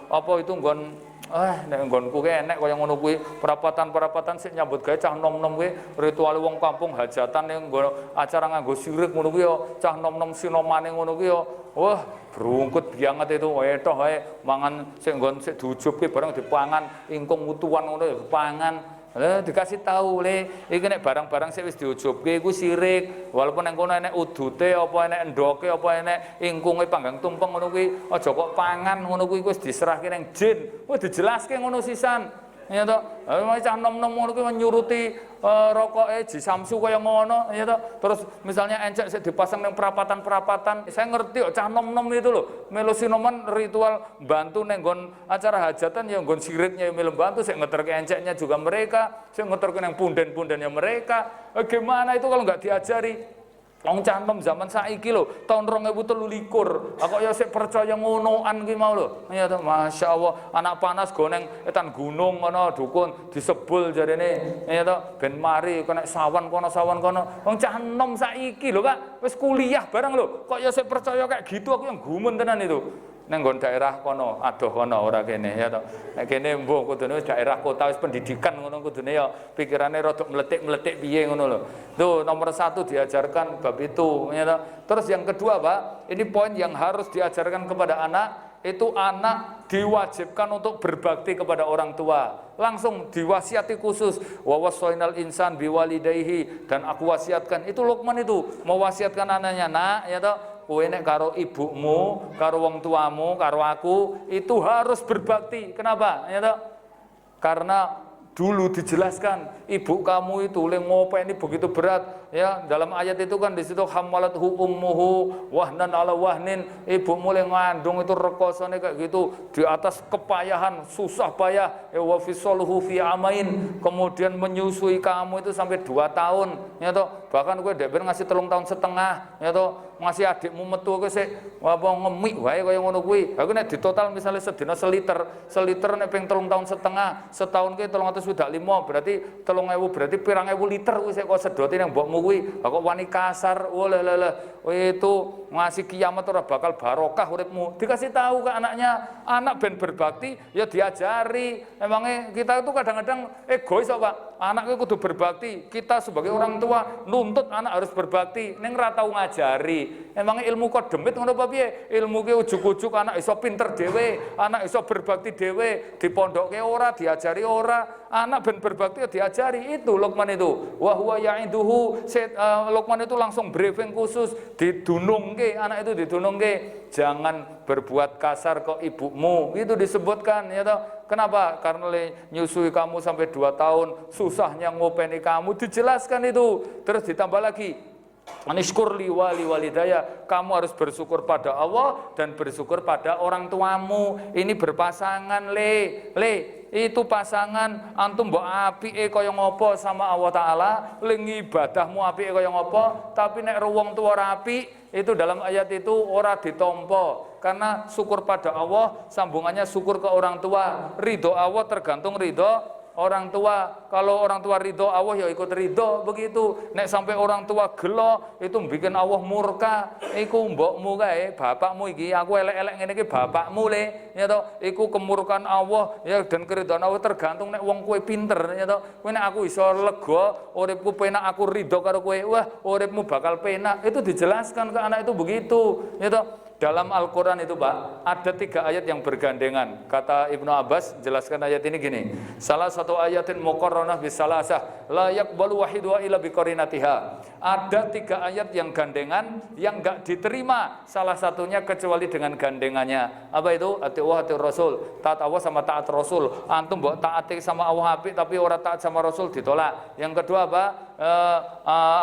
nek nggonku ki enek kaya ngono kuwi, perapatan-perapatan sik nyambut gawe cah nom-nom kuwi, ritual wong kampung hajatan ning acara nganggo sirik ngono kuwi ya, cah nom-nom sinomane ngono kuwi ya. Wah, brungkut banget itu, etoh wae mangan sik nggon sik diujubke bareng dipangan, ingkung utuhan ngono ya dipangan. Dikasih tahu le, iki nek barang-barang sik wis diujubke iku sirik. Walaupun nang kono enek udute apa enek endoke apa enek ingkunge panggang tumpeng ngono kuwi, aja kok pangan ngono kuwi wis diserahke nang jin. Wis dijelaske ngono sisan. Ya toh, cah nom-nom ngono kuwi nyuruti rokoke Ji Samsu kaya ngono, ya toh. Terus misalnya encek sik dipasang nang perapatan-perapatan. Saya ngerti kok cah nom-nom itu lho, melu sinoman ritual bantu nang nggon acara hajatan ya nggon siriknya melu bantu sik ngeterke enceknya juga mereka, sik ngeterke nang punden-pundennya mereka. Gimana itu kalau enggak diajari? Wong cantem zaman saiki lho, tahun 2023. Kok ya sik percaya ngonoan ki mau lho. Ya to, masyaallah, anak panas goneng etan gunung ngono dukun disebul jarene. Ya to, ben mari kena sawan kono sawan kono. Wong cah enom saiki lho, Pak, wis kuliah barang lho. Kok ya sik percaya kayak gitu, aku yang gumun tenan itu. Nang nggon daerah kono, adoh kono ora kene ya to. Nek kene mbuh kudune daerah kota wis pendidikan ngono kudune ya pikirane rada meletik-meletik piye ngono lho. Tuh nomor 1 diajarkan bab itu ya to. Terus yang kedua, Pak, ini poin yang harus diajarkan kepada anak, itu anak diwajibkan untuk berbakti kepada orang tua. Langsung diwasiati khusus, wa wasainal insan biwalidayhi, dan aku wasiatkan. Itu Luqman itu mewasiatkan anaknya, nak ya toh, kowe nek karo ibumu, karo wong tuamu, karo aku itu harus berbakti. Kenapa? Ya toh? Karena dulu dijelaskan ibu kamu itu le ngopeni begitu berat ya, dalam ayat itu kan di situ hamalathu ummuhu wahnan ala wahnin, ibumu le ngandung itu rekosane kayak gitu di atas kepayahan susah payah ya, wa fisaluhu fi amain, kemudian menyusui kamu itu sampai 2 tahun ya toh, bahkan gue dek ngasih 3 tahun setengah ya toh, ngasih adikmu metu ke sik apa ngemik wae kaya ngono kuwi. Aku nek ditotal misalnya sedina seliter nek ping 3 tahun setengah, setahun ki 305 berarti 3.000 berarti pirang ewu liter kuwi sik kok sedotin yang mbokmu kuwi. Kok wani kasar, oleh itu ngasih kiamat ora bakal barokah uripmu. Dikasih tahu ke anaknya, anak ben berbakti ya diajari. Emangnya kita itu kadang-kadang egois kok, Pak. Anak itu kudu berbakti. Kita sebagai orang tua nuntut anak harus berbakti, ning ra tau ngajari. Emangnya ilmu kok demit ngono apa piye? Ilmu ki ujug-ujug anak iso pinter dhewe, anak iso berbakti dhewe, dipondokke ora, diajari ora. Anak ben berbakti ya diajari. Itu Luqman itu. Wa huwa ya'iduhu. Luqman itu langsung briefing khusus, didunungke, anak itu didunungke. Jangan berbuat kasar ke ibumu. Itu disebutkan ya toh. Kenapa? Karena nyusui kamu sampai 2 tahun, susahnya ngopeni kamu, dijelaskan itu. Terus ditambah lagi, anishkurli wali walidaya, kamu harus bersyukur pada Allah dan bersyukur pada orang tuamu. Ini berpasangan le itu pasangan antum mbok apike kaya ngopo sama Allah taala, ling ibadahmu apike kaya ngopo, tapi nek wong tuwa ora apik, itu dalam ayat itu ora ditompo. Karena syukur pada Allah sambungannya syukur ke orang tua. Ridho Allah tergantung ridho orang tua. Kalau orang tua ridho Allah ya ikut ridho, begitu. Nek sampai orang tua gelo itu bikin Allah murka, iku mbokmu kae, bapakmu iki, aku elek-elek ngene iki bapakmu le, ya toh. Iku kemurkaan Allah ya, dan keridhaan Allah tergantung nek wong kowe pinter ya toh. Kowe nek aku iso lega, uripku penak, aku ridho karo kowe, wah uripmu bakal penak. Itu dijelaskan ke anak itu begitu, ya toh. Dalam Al-Quran itu, Pak, ada 3 ayat yang bergandengan. Kata Ibnu Abbas, jelaskan ayat ini gini. Salah satu ayatin muqarranah bisalasah, la yaqbalu wahiduha illa biqarinatiha. Ada 3 ayat yang gandengan, yang enggak diterima salah satunya kecuali dengan gandengannya. Apa itu? Ati Allah, ati Rasul. Taat Allah sama taat Rasul. Antum mbok taati sama Allah apik tapi ora taat sama Rasul ditolak. Yang kedua apa?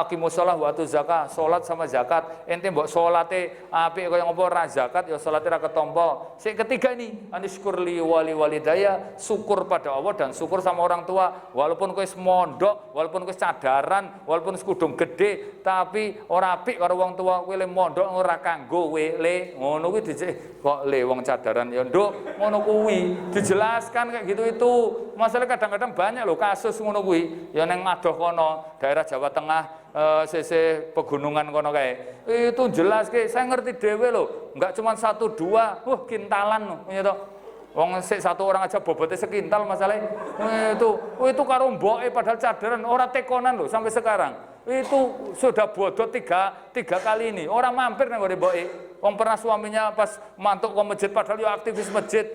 Aqimus shalah wa atuz zakah, salat sama zakat. Ente mbok salate apik kaya ngopo ra zakat ya salate ra ketompo. Sing ketiga ini anishkurli wali walidaya, syukur pada Allah dan syukur sama orang tua. Walaupun kowe mondok, walaupun kowe cadaran, walaupun kudung gede, tapi ora apik karo wong tua, kowe le mondok ora kanggo kowe le. Ngono kuwi dicek kok le wong cadaran ya nduk, ngono kuwi dijelaskan kayak gitu itu. Masalah kadang-kadang banyak loh kasus ngono kuwi. Ya ning adoh kono, daerah Jawa Tengah, sisi pegunungan kono kae. Itu jelas ke, saya ngerti dhewe lho. Enggak cuma 1 2, kintalan lho, ya toh. Wong sik 1 orang aja bobotnya sekintal masalahnya. Itu karo mboke padahal cadaran, ora tekonan lho sampai sekarang. Itu sudah bodoh 3 kali ini. Orang mampir nang ngene mboke. Wong pernah suaminya pas mantuk ke masjid padahal yo aktivis masjid.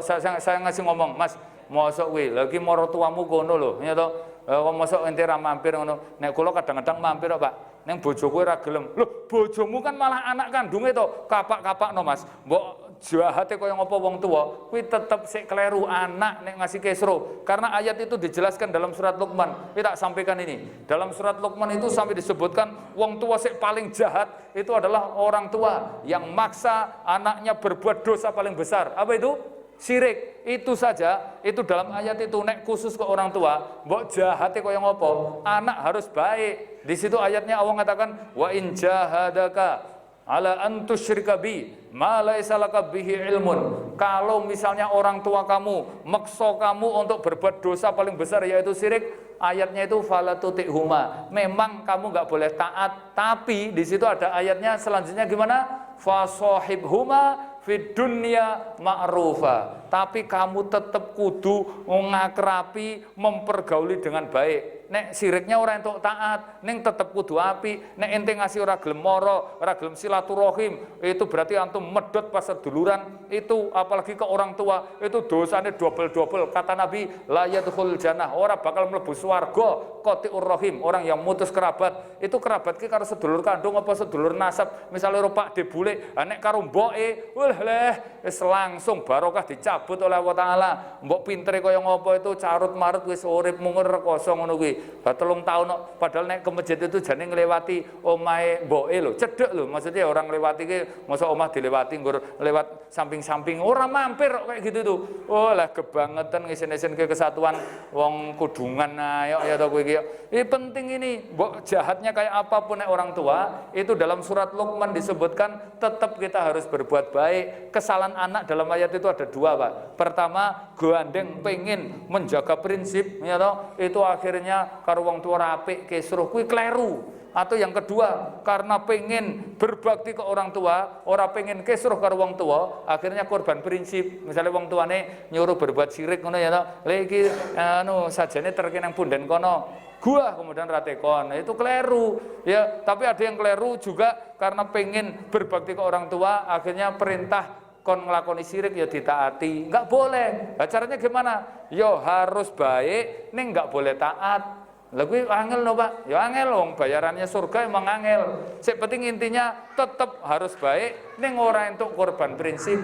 Saya ngasih ngomong, "Mas, mosok kuwi lagi maro tuamu kono lho, ya toh. Mosok ente ra mampir ngono. Nek kula kadang-kadang mampir kok, Pak. Ning bojoku ora gelem. Lho, bojomu kan malah anak kandunge to. Kapak-kapakno, Mas. Mbok jahate kaya ngopo wong tuwa, kuwi tetep sik kleru anak nek ngasih kesro. Karena ayat itu dijelaskan dalam surat Luqman. Kita sampaikan ini. Dalam surat Luqman itu sampai disebutkan wong tua sik paling jahat itu adalah orang tua yang maksa anaknya berbuat dosa paling besar. Apa itu? Sirik itu saja, itu dalam ayat itu nek khusus ke orang tua, mbok jahate koyo ngopo, anak harus baik. Di situ ayatnya Allah mengatakan wa in jahadaka ala an tusyrika bi ma laisa laka bihi ilmun. Kalau misalnya orang tua kamu maksa kamu untuk berbuat dosa paling besar yaitu syirik, ayatnya itu fala tuti'huma. Memang kamu enggak boleh taat, tapi di situ ada ayatnya selanjutnya gimana? Fasahibhuma fid dunya ma'rufa. Tapi kamu tetap kudu ngakrapi, mempergauli dengan baik. Nek siriknya orang entuk taat, ning tetep kudu api. Nek ente ngasih ora gelem moro, ora gelem silaturahim, itu berarti antum medhot pas seduluran. Itu apalagi ke orang tua, itu dosanya double-double. Kata Nabi, la yadkhul jannah, ora bakal mlebu swarga qati'ur rahim, orang yang mutus kerabat. Itu kerabat ki karo sedulur kandung apa sedulur nasab. Misalnya ro Pak De bule, nek karo mboke, leh wis langsung barokah dicabut oleh Allah Taala. Mbok pintere kaya ngopo itu carut marut wis urip mungur rekoso ngono kuwi. 3 tahun padahal naik ke masjid itu jane nglewati omahe mboke lho, cedhek lho. Maksudnya orang lewati ki masa omah dilewati nggur lewat samping-samping ora mampir kayak gitu tuh. Oh lah kebangetan ngisen-ngisen ke kesatuan wong kudungan ayo ya to kowe iki. Ini penting ini, mbok jahatnya kayak apapun nek orang tua, itu dalam surat Luqman disebutkan tetap kita harus berbuat baik. Kesalahan anak dalam ayat itu ada 2, Pak. Pertama, gandeng pengen menjaga prinsip ya toh, itu akhirnya karo wong tua apik kesruh kuwi kleru. Atau yang kedua, karena pengen berbakti ke orang tua, ora pengen kesruh karo wong tua, akhirnya korban prinsip. Misalnya wong tuane nyuruh berbuat syirik ngono ya toh, lha iki anu sajane terkenang punden kono, gua kemudian ratekon. Nah, itu kleru ya. Tapi ada yang kleru juga karena pengen berbakti ke orang tua, akhirnya perintah kon ngelakoni syirik ya ditaati. Enggak boleh. Nah, caranya gimana? Yo harus baik, ning enggak boleh taat. Lha kuwi angel no, Pak. Ya angel wong bayarannya surga emang angel. Sing penting intinya tetap harus baik, ning ora entuk korban prinsip.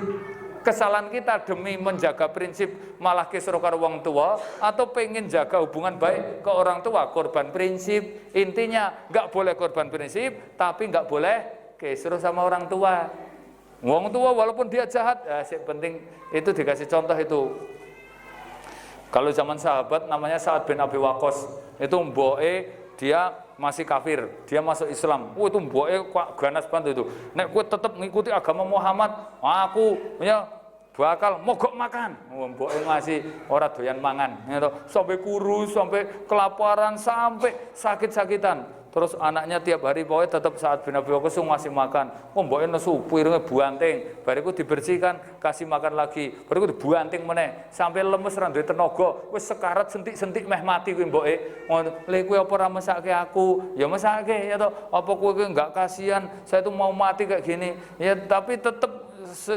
Kesalahan kita demi menjaga prinsip malah kisruh karo wong tua, atau pengen jaga hubungan baik ke orang tua korban prinsip. Intinya enggak boleh korban prinsip, tapi enggak boleh kisruh sama orang tua. Wong tua walaupun dia jahat, yang penting itu dikasih contoh itu. Kalau zaman sahabat namanya Sa'ad bin Abi Waqqas, itu mboke dia masih kafir, dia masuk Islam. Itu mboke ganas banget itu. Nek kowe tetep ngikuti agama Muhammad, aku ya bakal mogok makan. Mboke ngasih ora doyan mangan, gitu. Sampai kurus, sampai kelaparan, sampai sakit-sakitan. Terus anaknya tiap hari pokoknya tetap Sa'ad bin Abi Waqqas ngasih makan. Mboknya nesu piringnya buanting, bariku dibersihkan, kasih makan lagi, bariku dibuanting meneh, sampai lemes ra duwe tenaga, wis sekarat sentik-sentik meh mati kuwi mboke. Ngono, lha kowe apa ora mesake aku? Ya mesake ya toh. Apa kowe enggak kasihan? Saya itu mau mati kayak gini. Ya tapi tetap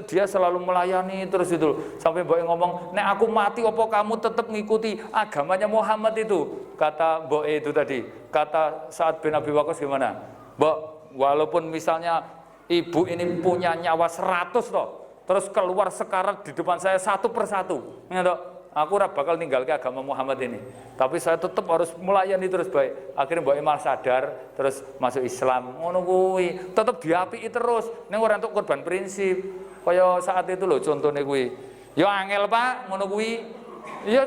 dia selalu melayani terus itu sampai mbok ngomong, nek aku mati apa kamu tetap ngikuti agamanya Muhammad itu? Kata mbok itu tadi, kata Sa'ad bin Abi Waqqas gimana? Mbok, walaupun misalnya ibu ini punya nyawa 100 toh, terus keluar sekarat di depan saya satu persatu, ya toh, aku ora bakal ninggalke agama Muhammad ini. Tapi saya tetap harus melayani terus baik. Akhirnya mbok Imal sadar terus masuk Islam. Ngono kuwi, tetap diapiki terus. Ning ora entuk korban prinsip. Kaya saat itu lho contone kuwi. Ya angel, Pak, ngono kuwi. Ya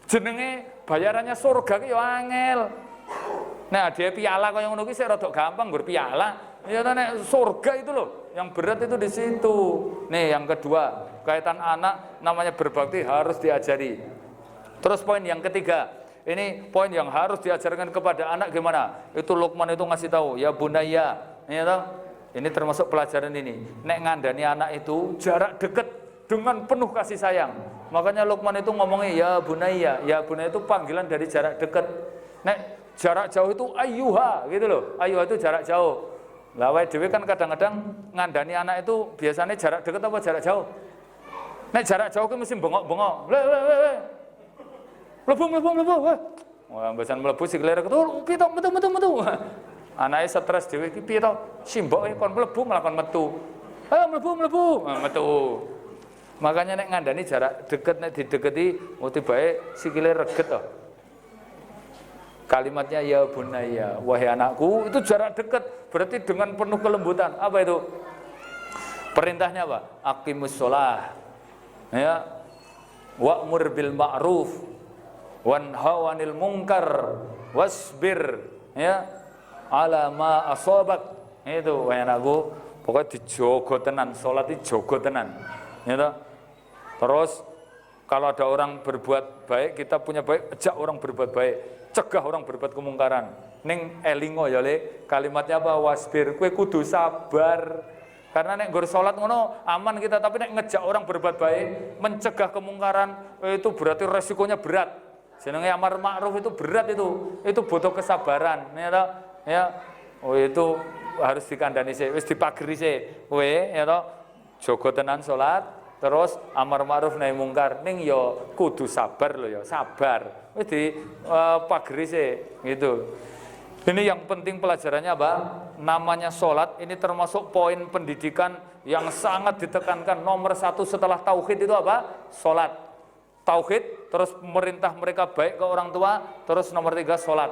jenenge bayarannya surga ki ya angel. Nah, dia piala kaya ngono kuwi sik rada gampang nggur piala. Ya nek surga itu loh, yang berat itu di situ. Nih yang kedua, kaitan anak namanya berbakti harus diajari. Terus poin yang ketiga, ini poin yang harus diajarkan kepada anak gimana? Itu Luqman itu ngasih tahu, ya bunaya, ya tahu? Ini termasuk pelajaran ini. Nek ngandani anak itu jarak dekat dengan penuh kasih sayang. Makanya Luqman itu ngomongnya ya bunaya. Ya bunaya itu panggilan dari jarak dekat. Nek jarak jauh itu ayyuha gitu loh. Ayyuha itu jarak jauh. Lah wae dhewe kan kadang-kadang ngandani anak itu biasanya jarak dekat apa jarak jauh? Nek jarak jauh ki mesti bengok-bengok. Mlebu. Wah, mbesan mlebu sikile ketu, piye to metu. Anake stres dhewe iki piye to? Simboke kon mlebu malah kon metu. Ayo mlebu. Metu. Makanya nek ngandani jarak deket, nek dideketi mesti bae sikile reget to. Kalimatnya ya bunaya, wahai anakku, itu jarak dekat, berarti dengan penuh kelembutan. Apa itu? Perintahnya apa? Aqimus sholah. ya, wa'mur bil ma'ruf wanha 'anil munkar wasbir ya ala ma asabak. Itu wae aku pokoknya dijogo tenan, salat dijogo tenan. Ya toh? Terus kalau ada orang berbuat baik, kita punya baik, ajak orang berbuat baik, cegah orang berbuat kemungkaran. Ning elingo ya Le, kalimatnya apa? Wasbir, kowe kudu sabar. Karena nek nggur salat ngono aman kita, tapi nek ngejak orang berbuat baik, mencegah kemungkaran, itu berarti resikonya berat. Jenenge amar ma'ruf itu berat itu butuh kesabaran. Ya toh? Ya. Oh itu harus dikandani sih, wis dipageri sih. Kowe ya toh, jogo tenan salat. Terus amar ma'ruf nahi mungkar ning ya kudu sabar lho ya, sabar. Wis dipageri sih gitu. Ini yang penting pelajarannya apa? Namanya sholat ini termasuk poin pendidikan yang sangat ditekankan. Nomor 1 setelah tauhid itu apa? Sholat. Tauhid, terus merintah mereka baik ke orang tua, terus nomor 3 sholat.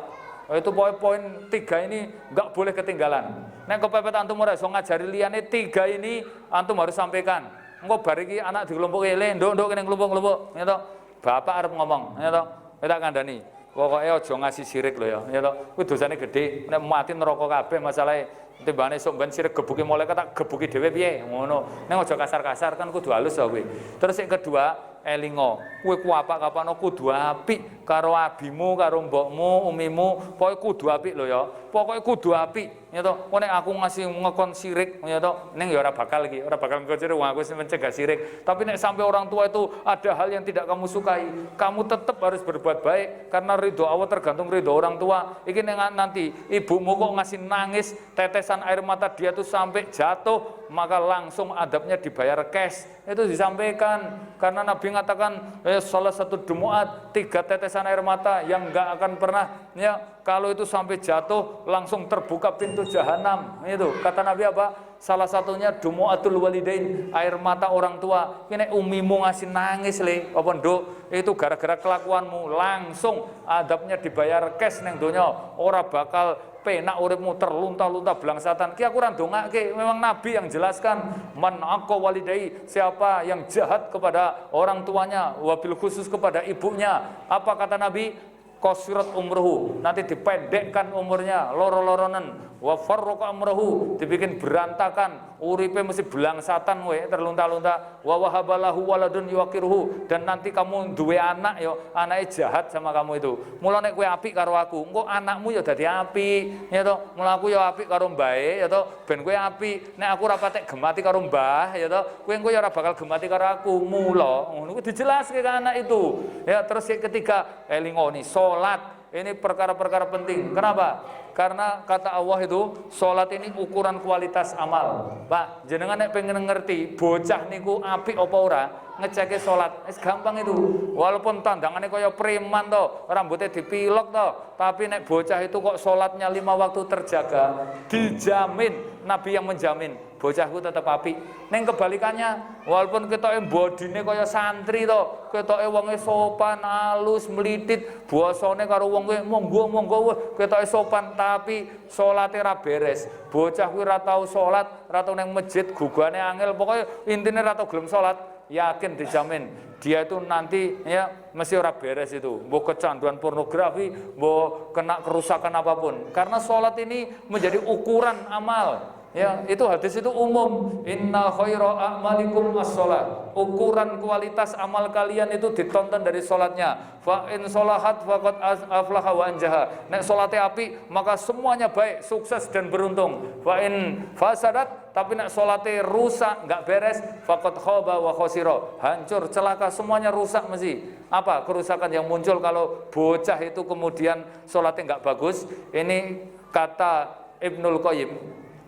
Itu poin 3 ini nggak boleh ketinggalan. Nek kepepet antum ora iso ngajari liyane 3 ini antum harus sampaikan. Engko bar iki anak dikelompokke le, nduk kene nglumpuk-nglumpuk, ya toh. Bapak arep ngomong, ya toh. Tak kandhani. Pokoke aja ngasih sirik lho ya, ya toh. Kuwi dosane gedhe, nek mati neraka kabeh masalahe. Timbane sok ben sirik gebuki malaikat tak gebuki dhewe piye, ngono. Nek aja kasar-kasar kan kudu halus ya kuwi. Terus yang kedua, elingo, kowe ku apa-apano kudu apik karo abimu, karo mbokmu, umimu, pokoke kudu apik lho ya. Pokoke kudu apik, ya toh. Nek aku ngasih ngekon sirik, ya toh, ning ya ora bakal ngekon sirik, wong aku sing mencegah sirik. Tapi nek sampai orang tua itu ada hal yang tidak kamu sukai, kamu tetap harus berbuat baik karena ridho Allah tergantung ridho orang tua. Iki nanti ibumu kok ngasih nangis, tetesan air mata dia tuh sampai jatuh, maka langsung adabnya dibayar cash. Itu disampaikan karena Nabi mengatakan salah satu dumuat 3 tetesan air mata yang enggak akan pernah ya kalau itu sampai jatuh langsung terbuka pintu jahanam. Itu kata Nabi apa? Salah satunya dumuatul walidain, air mata orang tua. Ini umimu ngasih nangis le apa nduk, itu gara-gara kelakuanmu langsung adabnya dibayar cash neng donya, ora bakal penak uripmu terlunta-lunta blangsatan. Ki aku ora ndongake, memang Nabi yang jelaskan man aqa walidai, siapa yang jahat kepada orang tuanya, wabil khusus kepada ibunya. Apa kata Nabi? Qasirat umruhu, nanti dipendekkan umurnya, loro-loronen, wa farraqa amruhu, dibikin berantakan, uripe mesti blangsatan we, terlunta-lunta, wa wahabalahu waladun yuwaqiruhu, dan nanti kamu duwe anak yo, anake jahat sama kamu itu. Mula nek kowe apik karo aku, engko anakmu yo dadi apik, ya to. Mula aku yo apik karo mbae, ya to, ben kowe apik. Nek aku ora patek gemati karo mbah, ya to, kowe engko yo ora bakal gemati karo aku. Mula ngono kuwi dijelaske ke anak itu. Ya, terus yang ketiga, elingoni sholat. Ini perkara-perkara penting. Kenapa? Karena kata Allah itu sholat ini ukuran kualitas amal. Pak, jenengan nek pengen ngerti bocah niku apik apa ora, ngeceke sholat. Wis gampang itu. Walaupun tandangannya kaya preman to, rambutnya dipilok to, tapi nek bocah itu kok sholatnya 5 waktu terjaga, dijamin, Nabi yang menjamin bocahku tetap apik. Neng kebalikannya, walaupun ketoke bodine kaya santri to, ketoke wonge sopan, halus, melitit, basane karo wong kuwi monggo ketoke sopan, tapi salate ra beres. Bocah kuwi ora tau salat, ora tau nang masjid, gugane angel, pokoke intine ora tau gelem salat, yakin dijamin dia itu nanti ya mesti ora beres itu. Mbok kecanduan pornografi, mbok kena kerusakan apapun. Karena salat ini menjadi ukuran amal. Ya, itu hadis itu umum. Inna khaira a'malikum as-shalah. Ukuran kualitas amal kalian itu ditonton dari salatnya. Fa in sholahat faqad aflaha wa anjaha. Nek salate apik, maka semuanya baik, sukses dan beruntung. Fa in fasadat, tapi nek salate rusak, enggak beres, faqad khaba wa khasira. Hancur, celaka, semuanya rusak mesti. Apa kerusakan yang muncul kalau bocah itu kemudian salatnya enggak bagus? Ini kata Ibnul Qayyim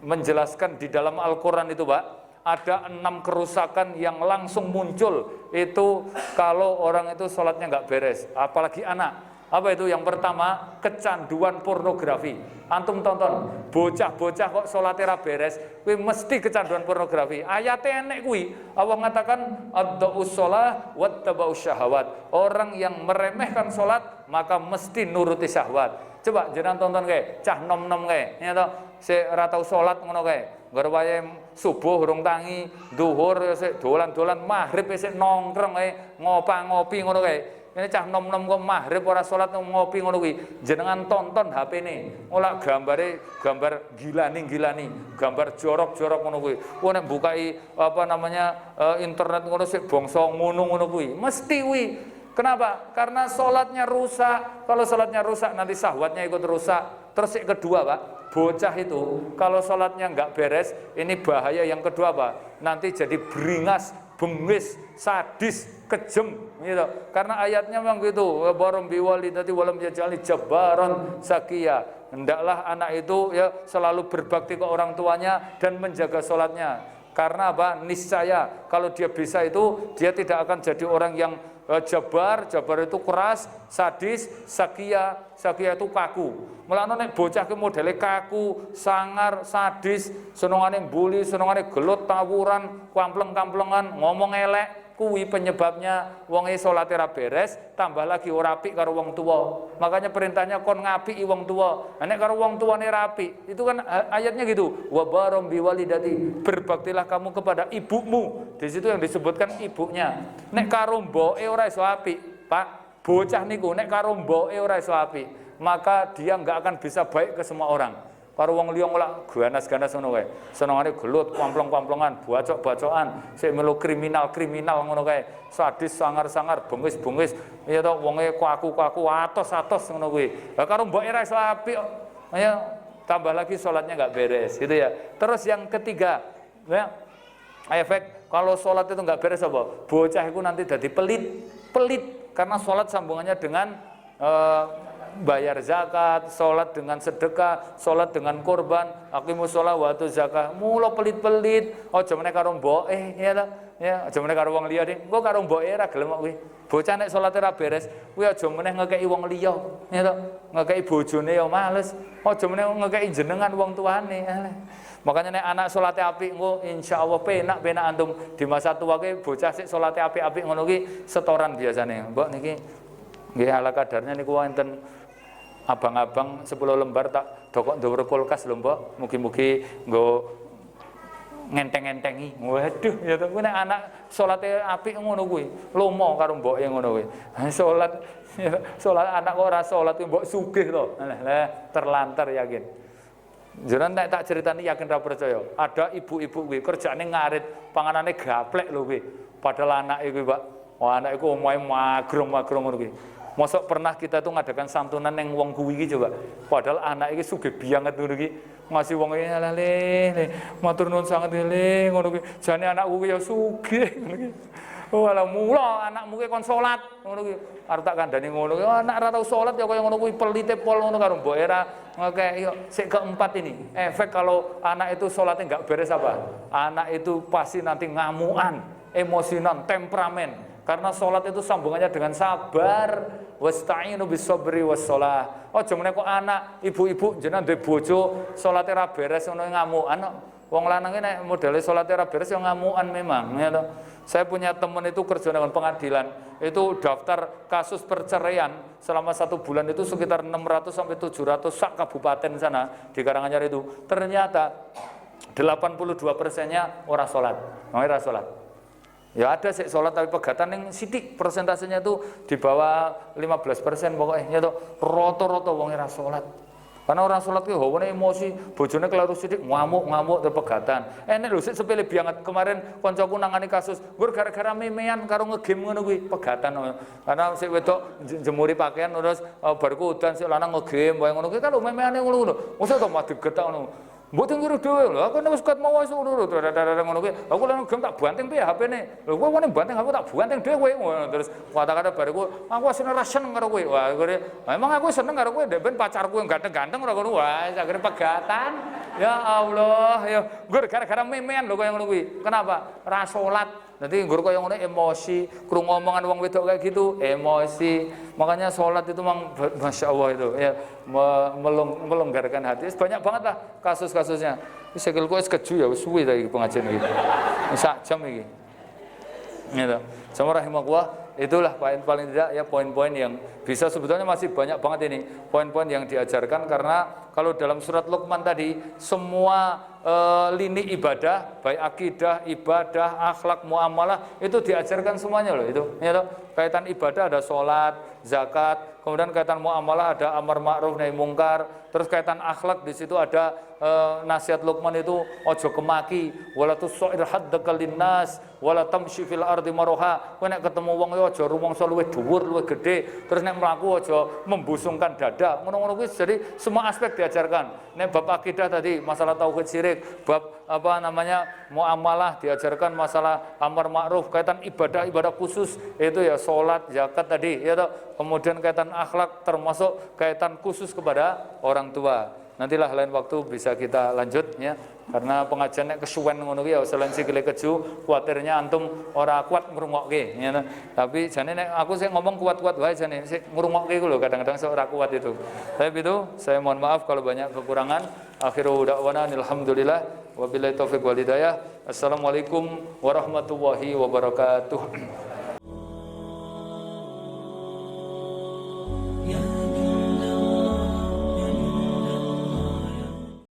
menjelaskan di dalam Al-Quran itu Pak, ada 6 kerusakan yang langsung muncul itu kalau orang itu sholatnya nggak beres, apalagi anak. Apa itu? Yang pertama, kecanduan pornografi. Antum tonton, bocah-bocah kok sholatnya beres, kuwi mesti kecanduan pornografi. Ayatnya enek kuwi, Allah mengatakan ad-da'us sholah wattaba'us syahawat. Orang yang meremehkan sholat maka mesti nuruti syahwat. Coba jenengan tonton kayak cah nom-nom kayak, ya toh, si ora tau salat ngono kae. ngger wayahe subuh urung tangi, zuhur sik dolan-dolan, maghrib sik nongkrong ae, ngopi ngono kae. Ini cah nom-nom kok maghrib ora salat ngopi ngono kuwi. Jenengan tonton HP-ne. Ora gambar gilani, gambar jorok-jorok ngono kuwi. Wong nek bukai internet ngono sik bangsa ngono kuwi. Mesti kuwi. Kenapa? Karena salatnya rusak. Kalau salatnya rusak nanti syahwatnya ikut rusak. Terus yang kedua, Pak, bocah itu kalau salatnya enggak beres, ini bahaya. Yang kedua, Pak, nanti jadi beringas, bengis, sadis, kejem gitu. Karena ayatnya memang gitu, barom biwalidati walam yaj'ali jabbaran sakiya. Hendaklah anak itu ya selalu berbakti ke orang tuanya dan menjaga sholatnya. Karena apa? Niscaya kalau dia bisa itu dia tidak akan jadi orang yang jabar itu keras, sadis, sakia itu kaku. Mulane nek bocah ki modele kaku, sangar, sadis, senengane mbuli, senengane gelut, tawuran, kampleng-kamplengan, ngomong elek, kuwi penyebabnya wonge salate ra beres, tambah lagi ora apik karo wong tuwa. Makanya perintahnya kon ngapiki wong tuwa. Nek karo wong tuane ra apik, itu kan ayatnya gitu. Wa barom biwalidati, berbaktilah kamu kepada ibumu. Di situ yang disebutkan ibunya. Nek karo mboke ora iso apik, Pak, bocah niku nek karo mboke ora iso apik, maka dia enggak akan bisa baik ke semua orang. Karo wong liya mulak ganas-ganas ngono kae. Senengane gelut, kamplong-kamplongan, bacok-bacokan, sik melu kriminal ngono kae. Sadis, sangar-sangar, bengis-bengis, ya to wonge kaku-kaku, atos-atos ngono kuwi. Lah karo mboke ra iso apik kok. Ya tambah lagi salatnya enggak beres gitu ya. Terus yang ketiga, ya, efek kalau salat itu enggak beres apa? Bocah itu nanti jadi pelit karena salat sambungannya dengan bayar zakat, sholat dengan sedekah, sholat dengan korban, aqimus sholat wa atu zakah. Mula pelit-pelit, aja meneh karo mboke ya ta. Ya, aja meneh karo wong liya dik. Engko karo mboke ra gelem kok kuwi. Bocah nek salate ra beres, kuwi aja meneh ngekeki wong liya, ya ta. Ngekeki bojone ya males. Aja meneh ngekeki jenengan wong tuane. Makanya nek anak salate apik engko insyaallah penak-penak antum di masa tua ki bocah sik salate apik-apik ngono ki setoran biasane. Mbok niki nggih ala kadarnya niku wonten abang-abang 10 lembar tak dokok ndhuwur kulkas lho Mbok. Mugi-mugi nggo ngenteng-entengi. Waduh ya to nek anak salate apik ngono kuwi. Lomo karo mboke ngono kuwi. Salat anak kok ora salat kuwi mbok sugih to. Lah terlantar yakin. Jenengan nek tak critani yakin ra percaya. Ada ibu-ibu kuwi kerjane ngarit, panganane gaplek lho kuwi. Padahal anake kuwi, Pak. Wah anake ku omahe magrong-magrong ngono kuwi. Mosok pernah kita tuh ngadakan santunan yang wong kuwi iki coba. Padahal anak iki sugih banget ngono iki. Ngasih wong iki le matur nuwun sanget le ngono kuwi. Jane anakku ya sugih ngono iki. Oh ala mula anakmu ki kon salat ngono kuwi. Arep tak kandhani ngono kuwi. Anak ra tau salat ya kaya ngono kuwi pelite pol ngono karo mboke ra ngekek. Sik keempat ini, efek kalau anak itu salatnya enggak beres apa? Anak itu pasti nanti ngamuan, emosinan, temperamen. Karena sholat itu sambungannya dengan sabar. Wasta'inu bis-sabri was-shalah. Aja meneh kok anak ibu-ibu jenengan duwe bojo salate ra beres ngono ngamukan. Wong lanang iki nek modele salate ra beres ya ngamukan memang ya toh. Saya punya teman itu kerja dengan pengadilan. Itu daftar kasus perceraian selama 1 bulan itu sekitar 600 sampai 700 sak kabupaten sana di Karanganyar itu. Ternyata 82%-nya ora salat. Ora salat. Ya ada sih sholat tapi pegatan yang sidik persentasenya itu di bawah 15% pokoknya ya toh roto-roto wong ora sholat. Karena orang sholat ki hawane emosi, bojone kelaru sidik ngamuk-ngamuk pegatan. Nek lho sik sepele banget kemarin koncoku nangani kasus gur gara-gara memean karo ngegame ngono kuwi pegatan. Karena sik wedok jemuri pakaian terus barku udan sik lanang ngegame wae ngono kuwi kan memeane ngono. Mosok to mati getak ngono. Mboten ngiru dhewe lho, aku nek wis ket mau wis ngono ngono kuwi. Aku lan gem tak banting piye HP-ne. Lho kowe wene banting aku tak banting dhewe ngono. Terus kata-kata bariku, aku wis seneng karo kowe. Wah, emang aku seneng karo kowe ndek ben pacarku yang ganteng-ganteng ora ngono. Wah, akhire pegatan. Ya Allah, ya nggur gara-gara memean lho kaya ngono kuwi. Kenapa? Ra salat. Nanti nggur kaya ngono emosi, krungu omongan wong wedok kayak gitu, emosi. Makanya sholat itu memang Masya Allah itu ya melonggarkan hati. Banyak banget lah kasus-kasusnya. Sikilku wis keju ya wis suwi ta iki pengajian iki. Sak jam iki. Gitu. Sama rahimakumullah, itulah paling tidak ya poin-poin yang bisa sebetulnya masih banyak banget ini poin-poin yang diajarkan karena kalau dalam surat Luqman tadi semua lini ibadah, baik akidah, ibadah, akhlak, muamalah itu diajarkan semuanya loh itu. Ya toh? Kaitan ibadah ada sholat, zakat, kemudian kaitan muamalah ada amar ma'ruf nahi mungkar, terus kaitan akhlak di situ ada nasihat Luqman itu ojo kemaki, wala tusair haddaka linnas, wala tamshi fil ardi maroha. Kowe nek ketemu wong yo aja rumangsa luwih dhuwur, luwih gede, terus nek mlaku aja membusungkan dada. Ngono-ngono kuwi jadi semua aspek diajarkan. Nek bab akidah tadi masalah tauhid syirik, bab muamalah diajarkan masalah amar ma'ruf, kaitan ibadah khusus itu ya salat, zakat tadi ya toh. Kemudian kaitan akhlak termasuk kaitan khusus kepada orang tua. Nantilah lain waktu bisa kita lanjut ya. Karena pengajian nek kesuwen ngono ki ya selain sikile keju, kuwatirnya antum ora kuat ngrungokke ya. Tapi jane nek aku sih ngomong kuat-kuat wae jane sik ngrungokke ku lho kadang-kadang ora kuat itu. Tapi itu saya mohon maaf kalau banyak kekurangan. Akhiru da'wana alhamdulillah wabillahi taufiq wal hidayah. Assalamualaikum warahmatullahi wabarakatuh.